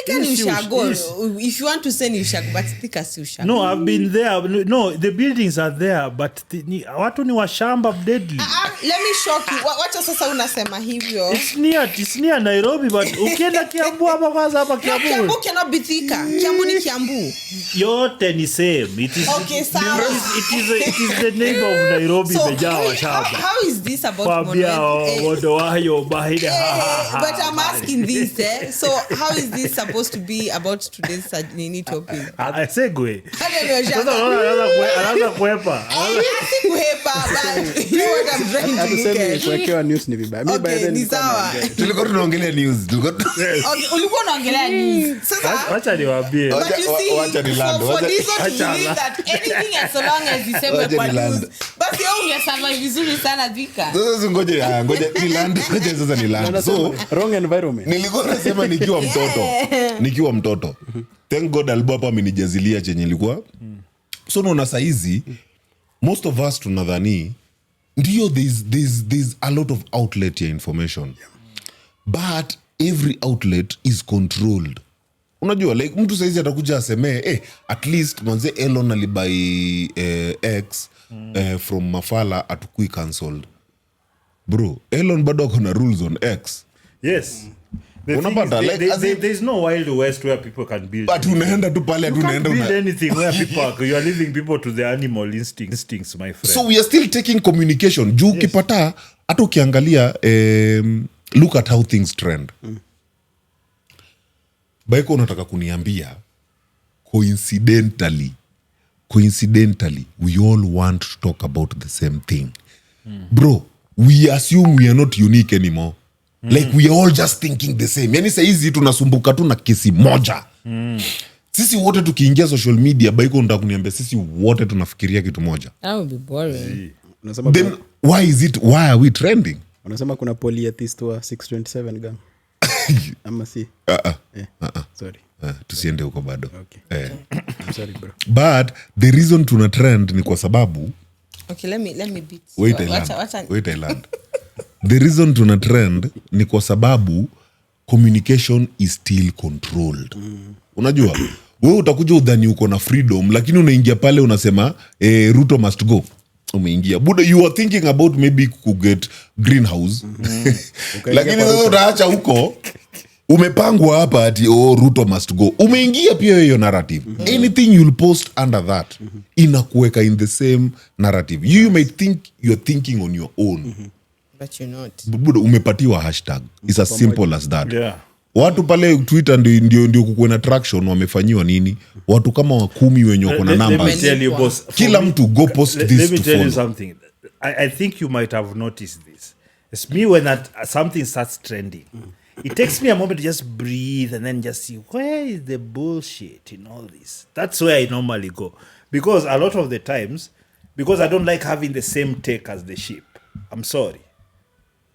think you shall go. If you want to send you shall go, but Thika si shall. No, I've been there. No, the buildings are there but watu ni washamba deadly. Let me shock you. Wacha sasa unasema hivyo. It's near Nairobi but ukienda Kiambu hapa kwanza hapa Kiambu. Kiambu cannot be Thika. Kiambu ni Kiambu. Yote ni same. It is the neighbor of Nairobi mejaa washamba. How is this about Monotheists? But I'm asking this, So how is this supposed to be about today's Nini topic? I segue. Anaanza kuepa. But you know what I'm trying to look at. Kuwekewa news ni vibaya. Mimi by then tulikuwa tunaongelea news. Ulikuwa unaongelea news. Sasa acha niwaambie. But you see, for this one to believe that anything as long as you say kwa news. Basi wewe ungesema vizuri sana Thika. Sasa ngoje ni land. Ngoje sasa ni land. So wrong environment. Nilikuwa nasema nikiwa mtoto. Thank God alikuwa hapa amenijazilia chenye ilikuwa. So unaona saizi most of us tunadhani ndio there's a lot of outlet ya information. But every outlet is controlled. Unajua like mtu saizi atakuja aseme at least manze Elon alibai X from Mafala atukui cancelled. Bro, Elon bado kuna rules on X. Yes. There's no wild west where people can build. But unaenda tu pale tunaenda build anything where people you are leaving people to their animal instincts, my friend. So we are still taking communication. Juu kipata hata ukiangalia look at how things trend. Baiko unataka kuniambia coincidentally we all want to talk about the same thing. Bro, we assume we are not unique anymore. Like we are all just thinking the same. Yani saizi tunasumbuka tu na kesi moja. Sisi wote tukiingia social media Baiko unataka kuniambia sisi wote tunafikiria kitu moja. That would be boring. Then why are we trending? Unasema kuna polytheist wa 627 gang. Ama si? Sorry. Tusiende huko bado. Okay. I'm sorry bro. But the reason tuna trend ni kwa sababu Okay, let me beat. Wait I land. The reason tuna trend ni kwa sababu communication is still controlled. Unajua? Wewe utakuja udhani uko na freedom lakini unaingia pale unasema Ruto must go. Umeingia. Buda you are thinking about maybe to get greenhouse. Lakini wewe utaacha huko umepangwa hapa ati Ruto must go. Umeingia pia hiyo narrative. Anything you'll post under that inakuweka in the same narrative. You might think you're thinking on your own. But you're not. Buda umepatiwa hashtag. It's as simple as that. Yeah. Watu pale Twitter ndio kukuwe na traction wamefanyiwa nini? Watu kama 10 wenye wako na numbers. Let me tell you boss. Kila mtu go post this to follow. Let me tell you something. I think you might have noticed this. It's me when something starts trending. it takes me a moment to just breathe and then just see where is the bullshit in all this. That's where I normally go. Because a lot of the times, because I don't like having the same take as the sheep. I'm sorry.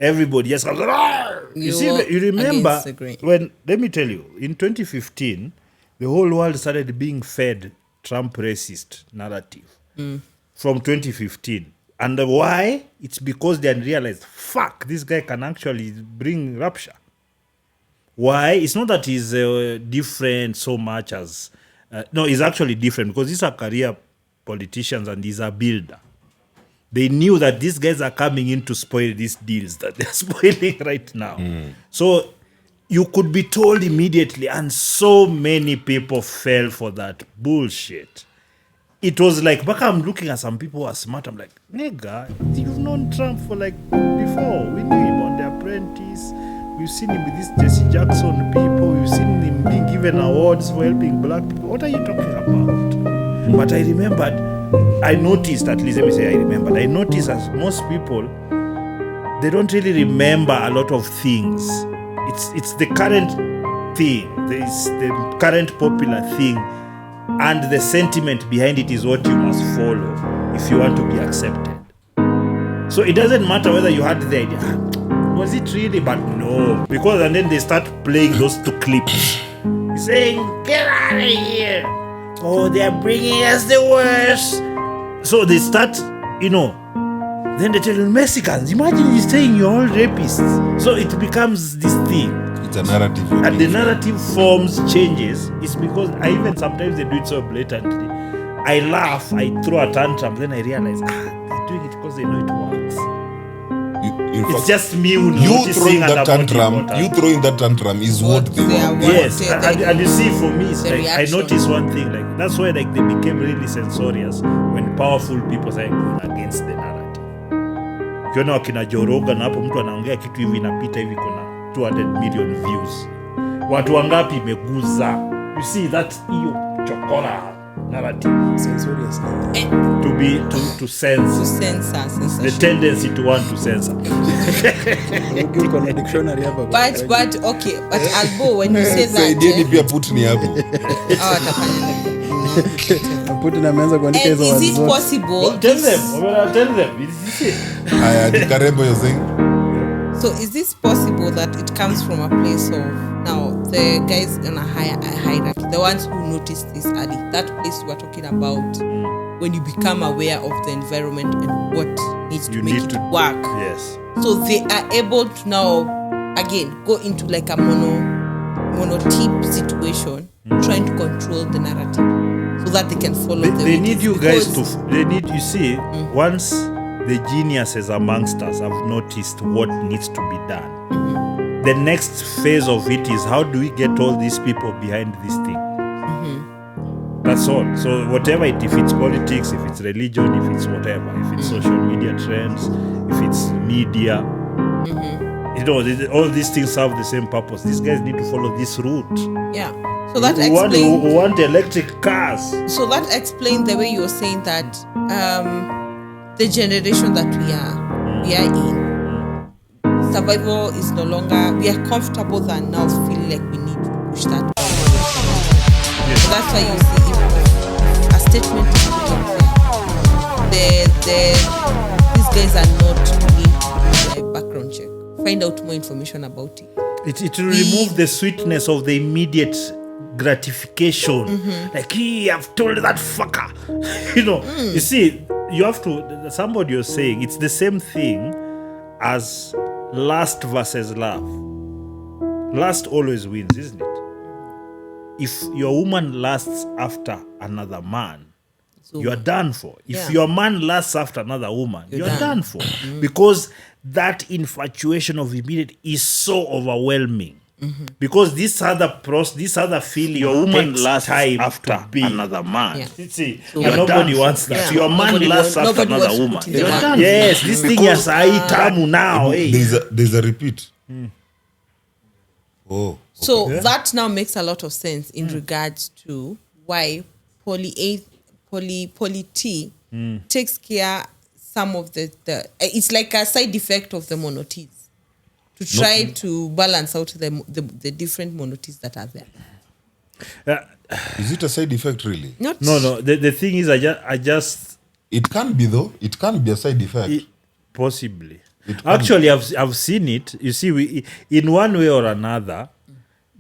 Everybody just comes, "Arr!" You remember when, let me tell you, in 2015, the whole world started being fed Trump racist narrative from 2015. And why? It's because they realized, fuck, this guy can actually bring rupture. Why? It's not that he's different so much as... no, he's actually different because these are career politicians and he's a builder. They knew that these guys are coming in to spoil these deals that they're spoiling right now. So you could be told immediately, and so many people fell for that bullshit. It was like, back I'm looking at some people who are smart. I'm like, nigga, you've known Trump for like before. We knew him on The Apprentice. We've seen him with these Jesse Jackson people. We've seen him being given awards for helping black people. What are you talking about? But I remembered, I noticed, at least let me say I remembered, I noticed as most people, they don't really remember a lot of things. It's the current thing. It's the current popular thing. And the sentiment behind it is what you must follow if you want to be accepted. So it doesn't matter whether you had the idea. Was it really? But no. Because and then they start playing those two clips. Saying, get out of here. Oh, they are bringing us the worst. So they start, then they tell you, Mexicans, imagine you saying you're all rapists. So it becomes this thing. It's a narrative. And the narrative forms changes. It's because even sometimes they do it so blatantly. I laugh, I throw a tantrum, then I realize, they're doing it because they know it works. It's just me you throwing that tantrum. You throwing that tantrum is what they want. Yes, and you see, for me, it's like reaction. I noticed one thing. Like that's why they became really censorious when powerful people started going against the narrative. Ukiona wakina Joe Rogan hapo, mtu anaongea kitu hivi inapita hivi kuna 200 million views. Watu wangapi imeguza? You see that hiyo chokora narrative. Censorious. To censor. The tendency to want to censor. But okay, but Albo, when you say that, is it possible? Tell them. So is this possible that it comes from a place of, now the guys in a hierarchy, the ones who noticed this early, that place we were talking about, when you become aware of the environment and what needs to make it work. Yes. So they are able to now, again, go into like a monotype situation, trying to control the narrative so that they can follow the They need you guys to, you see, once the geniuses amongst us have noticed what needs to be done, the next phase of it is how do we get all these people behind this thing? That's all. So whatever if it's politics, if it's religion, if it's whatever, if it's social media trends, if it's media, all these things have the same purpose. These guys need to follow this route. Yeah. So that we want electric cars. So that explains the way you're saying that the generation that we are in, survival is no longer, we are comfortable than now feeling like we need to push that. Yes. So that's why you see if a statement is these guys are not willing to do a background check, find out more information about it. It will remove the sweetness of the immediate gratification. Like, I've told that fucker. You see, you have to, somebody was saying, it's the same thing as lust versus love. Lust always wins, isn't it? If your woman lusts after another man, you are done for. If your man lusts after another woman, you're done for. Because that infatuation of immediate is so overwhelming. Because this other feeling, your woman lusts after another man. Yeah. See, nobody wants that. Your man lusts after another woman. You're done. Yes, this thing is tamu now. There's a repeat. Oh. So that now makes a lot of sense in regards to why poly T takes care some of the it's like a side effect of the monotheism. to try to balance out the different monotheists that are there. Is it a side effect really? Not No. The thing is, I just It can be though. It can be a side effect. possibly. Actually, I've seen it. You see, we in one way or another,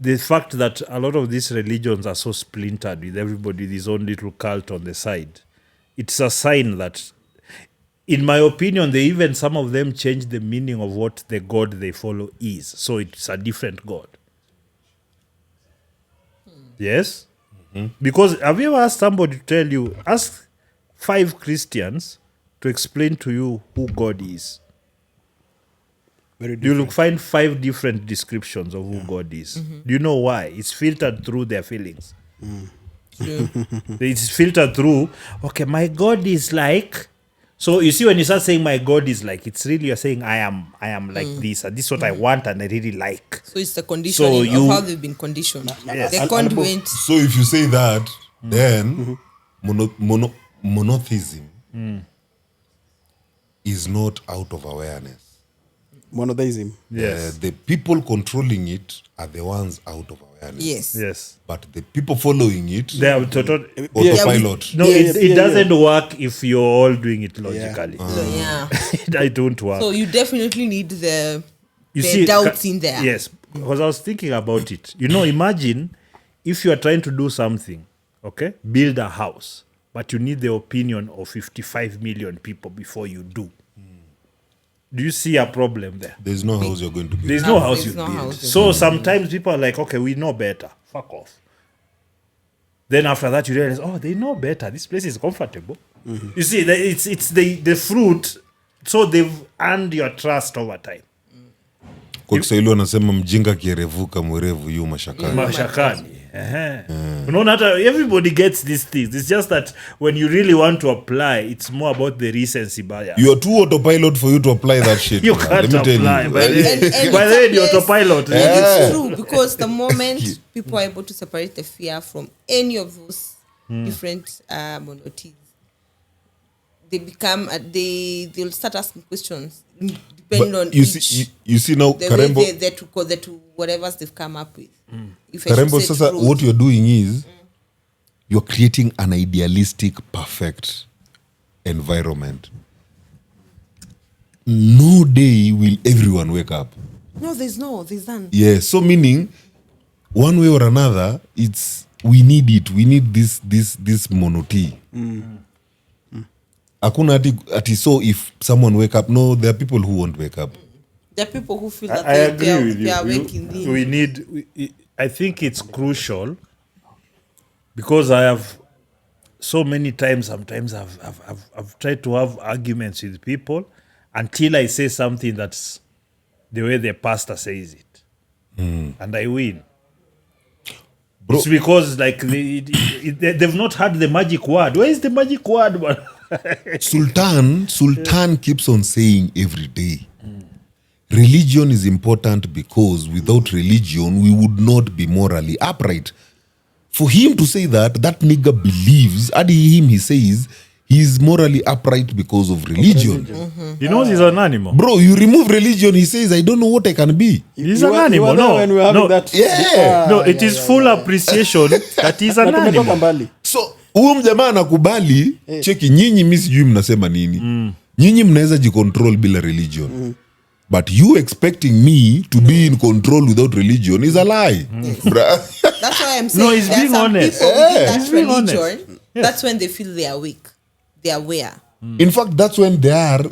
the fact that a lot of these religions are so splintered with everybody with his own little cult on the side, it's a sign that, in my opinion, some of them change the meaning of what the God they follow is. So it's a different God. Yes? Because have you ever asked somebody to tell you, ask 5 Christians to explain to you who God is? Very You different. will find 5 different descriptions of who God is. Do you know why? It's filtered through their feelings. It's filtered through, okay, my God is like. So you see, when you start saying my God is like, it's really you're saying I am like this, and this is what I want and I really like. so it's the conditioning you- of how they've been conditioned. Yes. The conduit. So if you say that, then monotheism is not out of awareness. Monotheism. Yes. The people controlling it are the ones out of awareness. Yes. Yes. But the people following it, They are total. autopilot. No, Yes. it doesn't work if you're all doing it logically. So, yeah. It don't work. So you definitely need the You doubts in there. Yes, because I was thinking about it. Imagine if you are trying to do something, okay, build a house, but you need the opinion of 55 million people before you do. Do you see a problem there? There's no house you're going to build. There's no house there's you no build. house you So sometimes people are like, okay, we know better. Fuck off. Then after that, you realize, oh, they know better. This place is comfortable. You see, it's the fruit. So they've earned your trust over time. Kwa Kiswahili wanasema mjinga kierevuka mwerevu yu mashakani. Mashakani. Unaona hata everybody gets these things. It's just that when you really want to apply, it's more about the recency bias. You are too autopilot for you to apply that shit. You man. can't Let me tell apply. you. By And the way, the it's a autopilot. It's true, because the moment people are able to separate the fear from any of those different monotheists, they become they'll start asking questions depending But on you each, see, you see now, the Karembo, way they to go to whatever's they've come up with. If I should Karembo, say sasa, truth, what you're doing is you're creating an idealistic, perfect environment. No day will everyone wake up. there's none. Yeah, so meaning one way or another, we need it. We need this monotony. Hakuna ati so if someone wake up, no, there are people who won't wake up. There are people who feel that I agree with they are you. waking I think it's crucial because I have so many times. Sometimes I've tried to have arguments with people until I say something that's the way the pastor says it, and I win. Bro. It's because like they've not had the magic word. Where is the magic word, man? Sultan keeps on saying every day, religion is important because without religion, we would not be morally upright. For him to say that nigga believes, he says, he's morally upright because of religion. He knows he's an animal. Bro, you remove religion, he says, I don't know what I can be. He's You an were- you animal. were there No, when we were having no. that- Yeah. No, it is full appreciation that he's an Na tumetoka animal. mbali. So huyo mjamaa anakubali cheki, nyinyi mi sijui mnasema nini. Nyinyi mnaweza jicontrol bila religion. But you expecting me to be in control without religion is a lie. Bruh. That's why I'm saying he's there are being some honest. people within that He's being religion. honest. Yes. That's when they feel they are weak. They are aware. In fact, that's when they are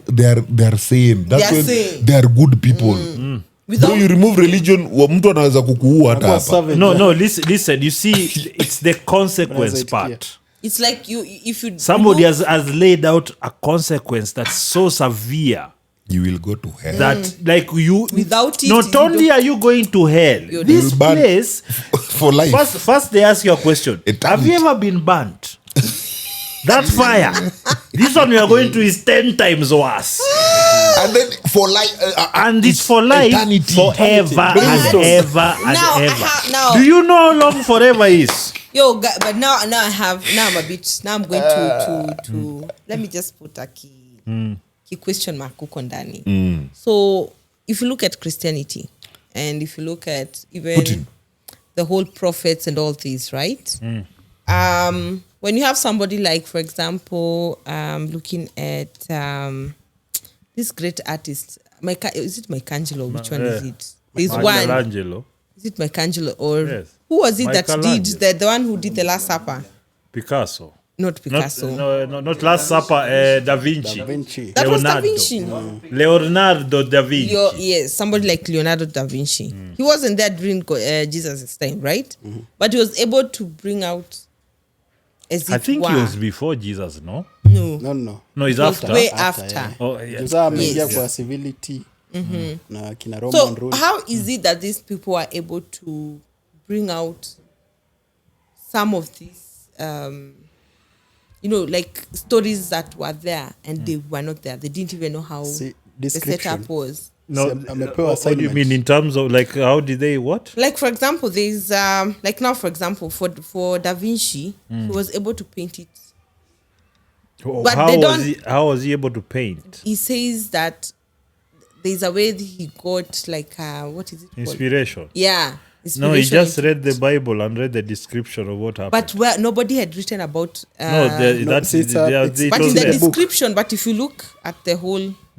sane. That's They are when sane. they are good people. Bro, you remove religion, mtu anaweza kukuua hata Kwa hapa. savage. No, listen. You see, it's the consequence part. It's like if you Somebody remove- has laid out a consequence that's so severe You will go to hell. that, like you, Without it, not you only don't- are you going to hell, You're this You'll burn place. for life. First, they ask you a question. Eternity. Have you ever been burnt? That fire. This one we are going to is 10 times worse. And then for life. And it's for life, eternity. forever and Brimstone. ever and Now I ever. have- now- Do you know how long forever is? but now I'm a bit, now I'm going to let me just put a key question mark huko ndani. So if you look at Christianity, and if you look at even the whole prophets and all these, right? When you have somebody like, for example, looking at this great artist, is it Michelangelo? Which one is it? There's one. Michelangelo. Is it Michelangelo or Yes. who was it that did Michelangelo. the one who did the Last Supper? Picasso. Not Picasso. Not Last Supper. Da Vinci. Da Vinci. That was Da Vinci. Leonardo da Vinci. Yes, somebody like Leonardo da Vinci. He wasn't there during Jesus' time, right? But he was able to bring out, as it I think were. he was before Jesus, no? No, No, He's He was after. way After, after. yeah. Oh, yeah. Sasa ameingia Yes. kwa civility na kina So Roman rule. how is it that these people are able to bring out some of these, like stories that were there and they were not there? They didn't even know how See, the description. setup was. No, amepewa what do you assignment. mean in terms of like how did they what? Like, for example, there's for example, for Da Vinci, he was able to paint it. But how they was don't- he? How was he able to paint? He says that there's a way that he got like what is it called? Inspiration. Yeah. No, he inspiration just into read the it. Bible and read the description of what happened. But where nobody had written about. no, no, that's see, it's a- it's- it But was in the there. book. description, but if you look at the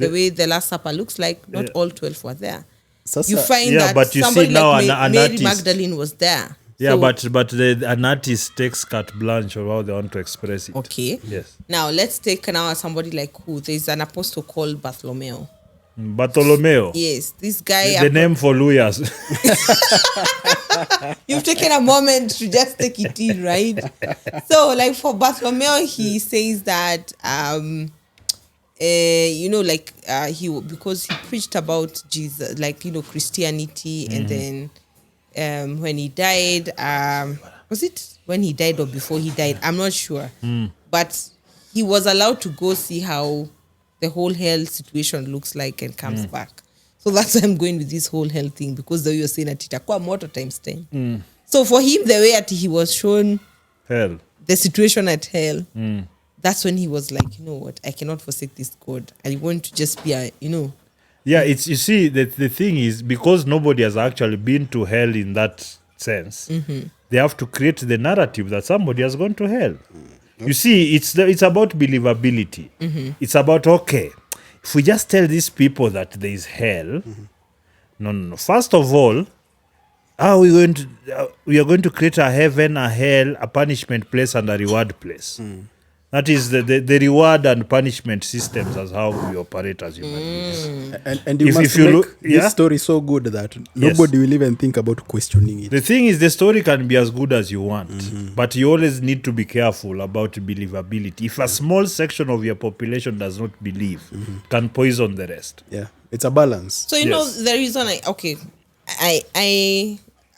way the Last Supper looks like, not all 12 were there. Sasa, You find Yeah, that but you see somebody now like an Mary artist- Magdalene was there. Yeah, So- but an artist takes carte blanche of how they want to express it. Okay. Yes. Now let's take now somebody like who? There's an apostle called Bartholomew. Bartolomeo. Yes, this guy. The name for Louis. You've taken a moment to just take it in, right? So, like for Bartholomew, he says that because he preached about Jesus, Christianity, and then when he died, was it when he died or before he died? I'm not sure, but he was allowed to go see how the whole hell situation looks like and comes back. So that's why I'm going with this whole hell thing, because the way you're saying that itakuwa moto times 10. So for him, the way that he was shown Hell. the situation at hell, that's when he was like, you know what, I cannot forsake this God. I want to just be Yeah, it's you see the thing is because nobody has actually been to hell in that sense. They have to create the narrative that somebody has gone to hell. You see, it's about believability. It's about okay, if we just tell these people that there is hell, no. First of all, how are we going to we are going to create a heaven, a hell, a punishment place, and a reward place. That is the reward and punishment systems as how we operate as human beings. and you If must you make look- yeah? this story so good that nobody will even think about questioning it. The thing is, the story can be as good as you want, but you always need to be careful about believability. If a small section of your population does not believe, it can poison the rest. Yeah, it's a balance. So you know Yes. the reason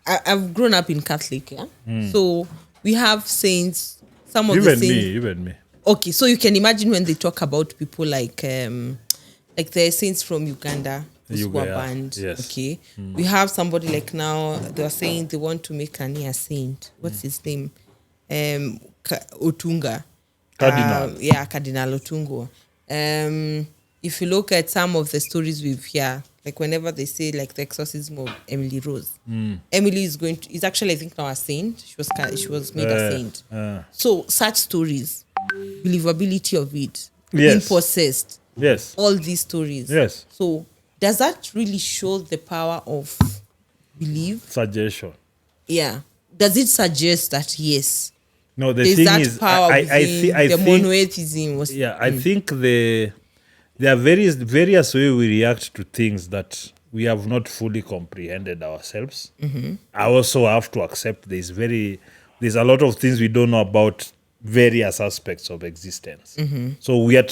I've grown up in Catholic, yeah. So we have saints. Some of the saints. Even me. Okay, so you can imagine when they talk about people like the saints from Uganda, those who are Uganda, banned. yes. Okay, we have somebody like now they are saying they want to make Kanye a saint. What's his name? Otunga. Cardinal. Cardinal Otungo. If you look at some of the stories we've heard, like whenever they say like the exorcism of Emily Rose, Emily is actually I think now a saint. She was made a saint. So such stories, believability of it, being Yes. possessed, Yes. all these stories. Yes. So does that really show the power of belief? Suggestion. Yeah. Does it suggest that yes, No, the there's thing that is, power I within the think, monotheism? Was, yeah, I think there are various ways we react to things that we have not fully comprehended ourselves. I also have to accept there's a lot of things we don't know about various aspects of existence. So we are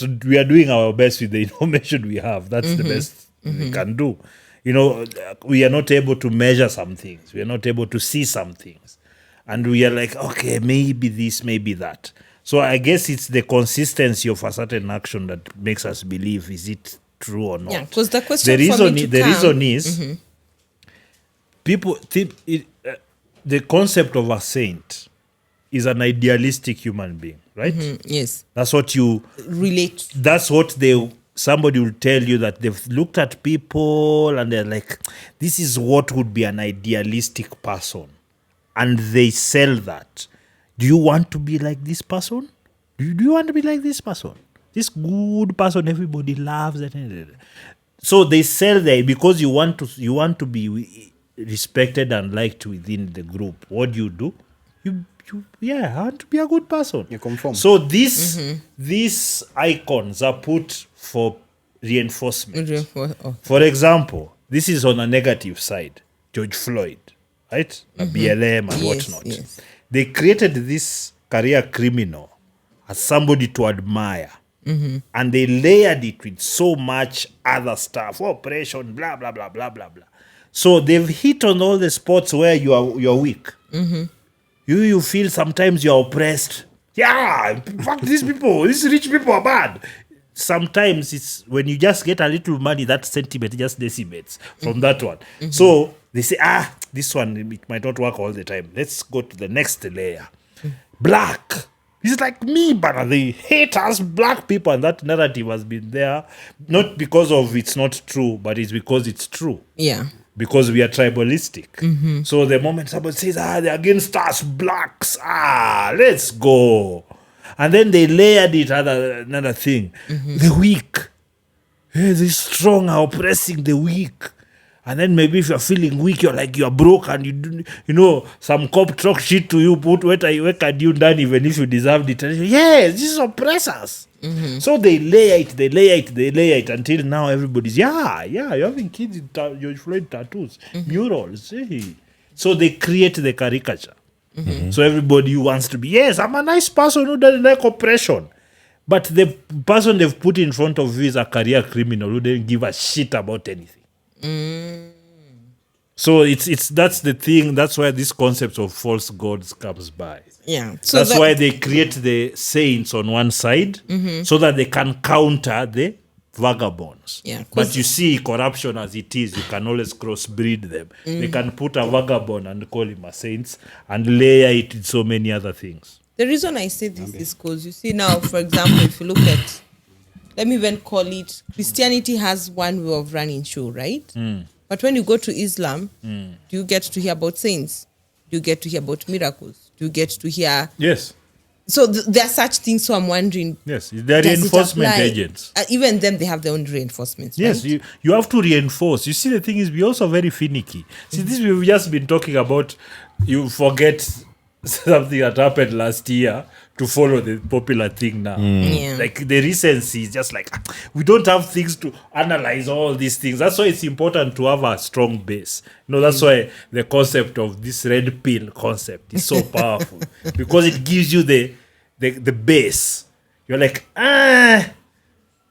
doing our best with the information we have. That's the best we can do. We are not able to measure some things. We are not able to see some things. And we are like, okay, maybe this, maybe that. So I guess it's the consistency of a certain action that makes us believe, is it true or not? Yeah, because the question The for me reason, to come, reason is, people think the concept of a saint is an idealistic human being, right? yes, That's what you relate. that's what they somebody will tell you that they've looked at people and they're like, this is what would be an idealistic person. And they sell that. Do you want to be like this person? Do you want to be like this person? This good person everybody loves. So they sell there because you want to be respected and liked within the group. What do? I want to be a good person. You conform. So these icons are put for reinforcement. For example, this is on a negative side. George Floyd, right? A BLM and whatnot. Yes. They created this career criminal as somebody to admire. And they layered it with so much other stuff, oppression, blah, blah, blah, blah, blah, blah. So they've hit on all the spots where you're weak. You feel sometimes you're oppressed. Yeah, fuck these people. These rich people are bad. Sometimes it's when you just get a little money, that sentiment just decimates from that one. So they say, this one, it might not work all the time. Let's go to the next layer. Black. It's like me, but they hate us, black people. And that narrative has been there, not because of it's not true, but it's because it's true. Yeah. Because we are tribalistic. So the moment somebody says, they're against us, blacks, let's go. And then they layered it another thing. The weak. The strong are oppressing the weak. And then maybe if you're feeling weak, you're like you're broke and some cop talk shit to you, put where can you done even if you deserved it. And yes, this is oppressors. So they layer it until now everybody's you're having kids in George Floyd tattoos, murals. Hey. So they create the caricature. So everybody wants to be, yes, I'm a nice person who doesn't like oppression. But the person they've put in front of you is a career criminal who doesn't give a shit about anything. So it's that's the thing. That's why this concept of false gods comes by. Yeah. So that's why they create the saints on one side so that they can counter the vagabonds. Yeah, but you see corruption as it is, you can always crossbreed them. They can put a vagabond and call him a saint and layer it in so many other things. The reason I say this is because you see now, for example, if you look at, let me even call it, Christianity has one way of running show, right? But when you go to Islam, do you get to hear about saints? Do you get to hear about miracles? Do you get to hear... Yes. So there are such things, so I'm wondering... Yes, they're reinforcement agents. Even them, they have their own reinforcements, yes, right? you have to reinforce. You see, the thing is, we're also very finicky. See, this we've just been talking about, you forget something that happened last year to follow the popular thing now. Yeah. Like the recency is just like, we don't have things to analyze all these things. That's why it's important to have a strong base. That's why the concept of this red pill concept is so powerful because it gives you the base. You're like,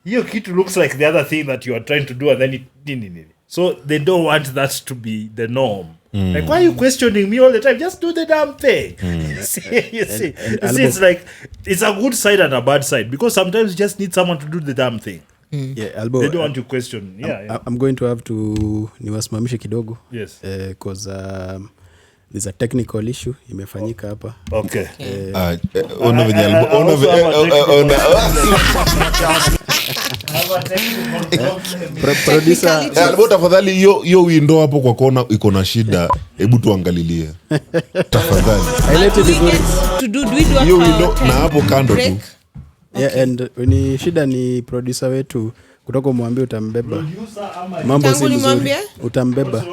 your kid looks like the other thing that you are trying to do, and then it. So they don't want that to be the norm. Like, why are you questioning me all the time? Just do the damn thing. You see, it's like, it's a good side and a bad side because sometimes you just need someone to do the damn thing. Yeah, Albo, they don't want to question. I'm going to have to niwasimamishe kidogo. Yes. Because there's a technical issue imefanyika hapa. Okay. Producer Albo, tafadhali hiyo window hapo kwa kona iko na shida. Hebu tuangalilie. Tafadhali. haileti vizuri. Do we do a Hiyo window na hapo kando tu. Yeah, and ni shida ni producer wetu kutoka umwambie utambeba. Mambo si vizuri. Utambeba.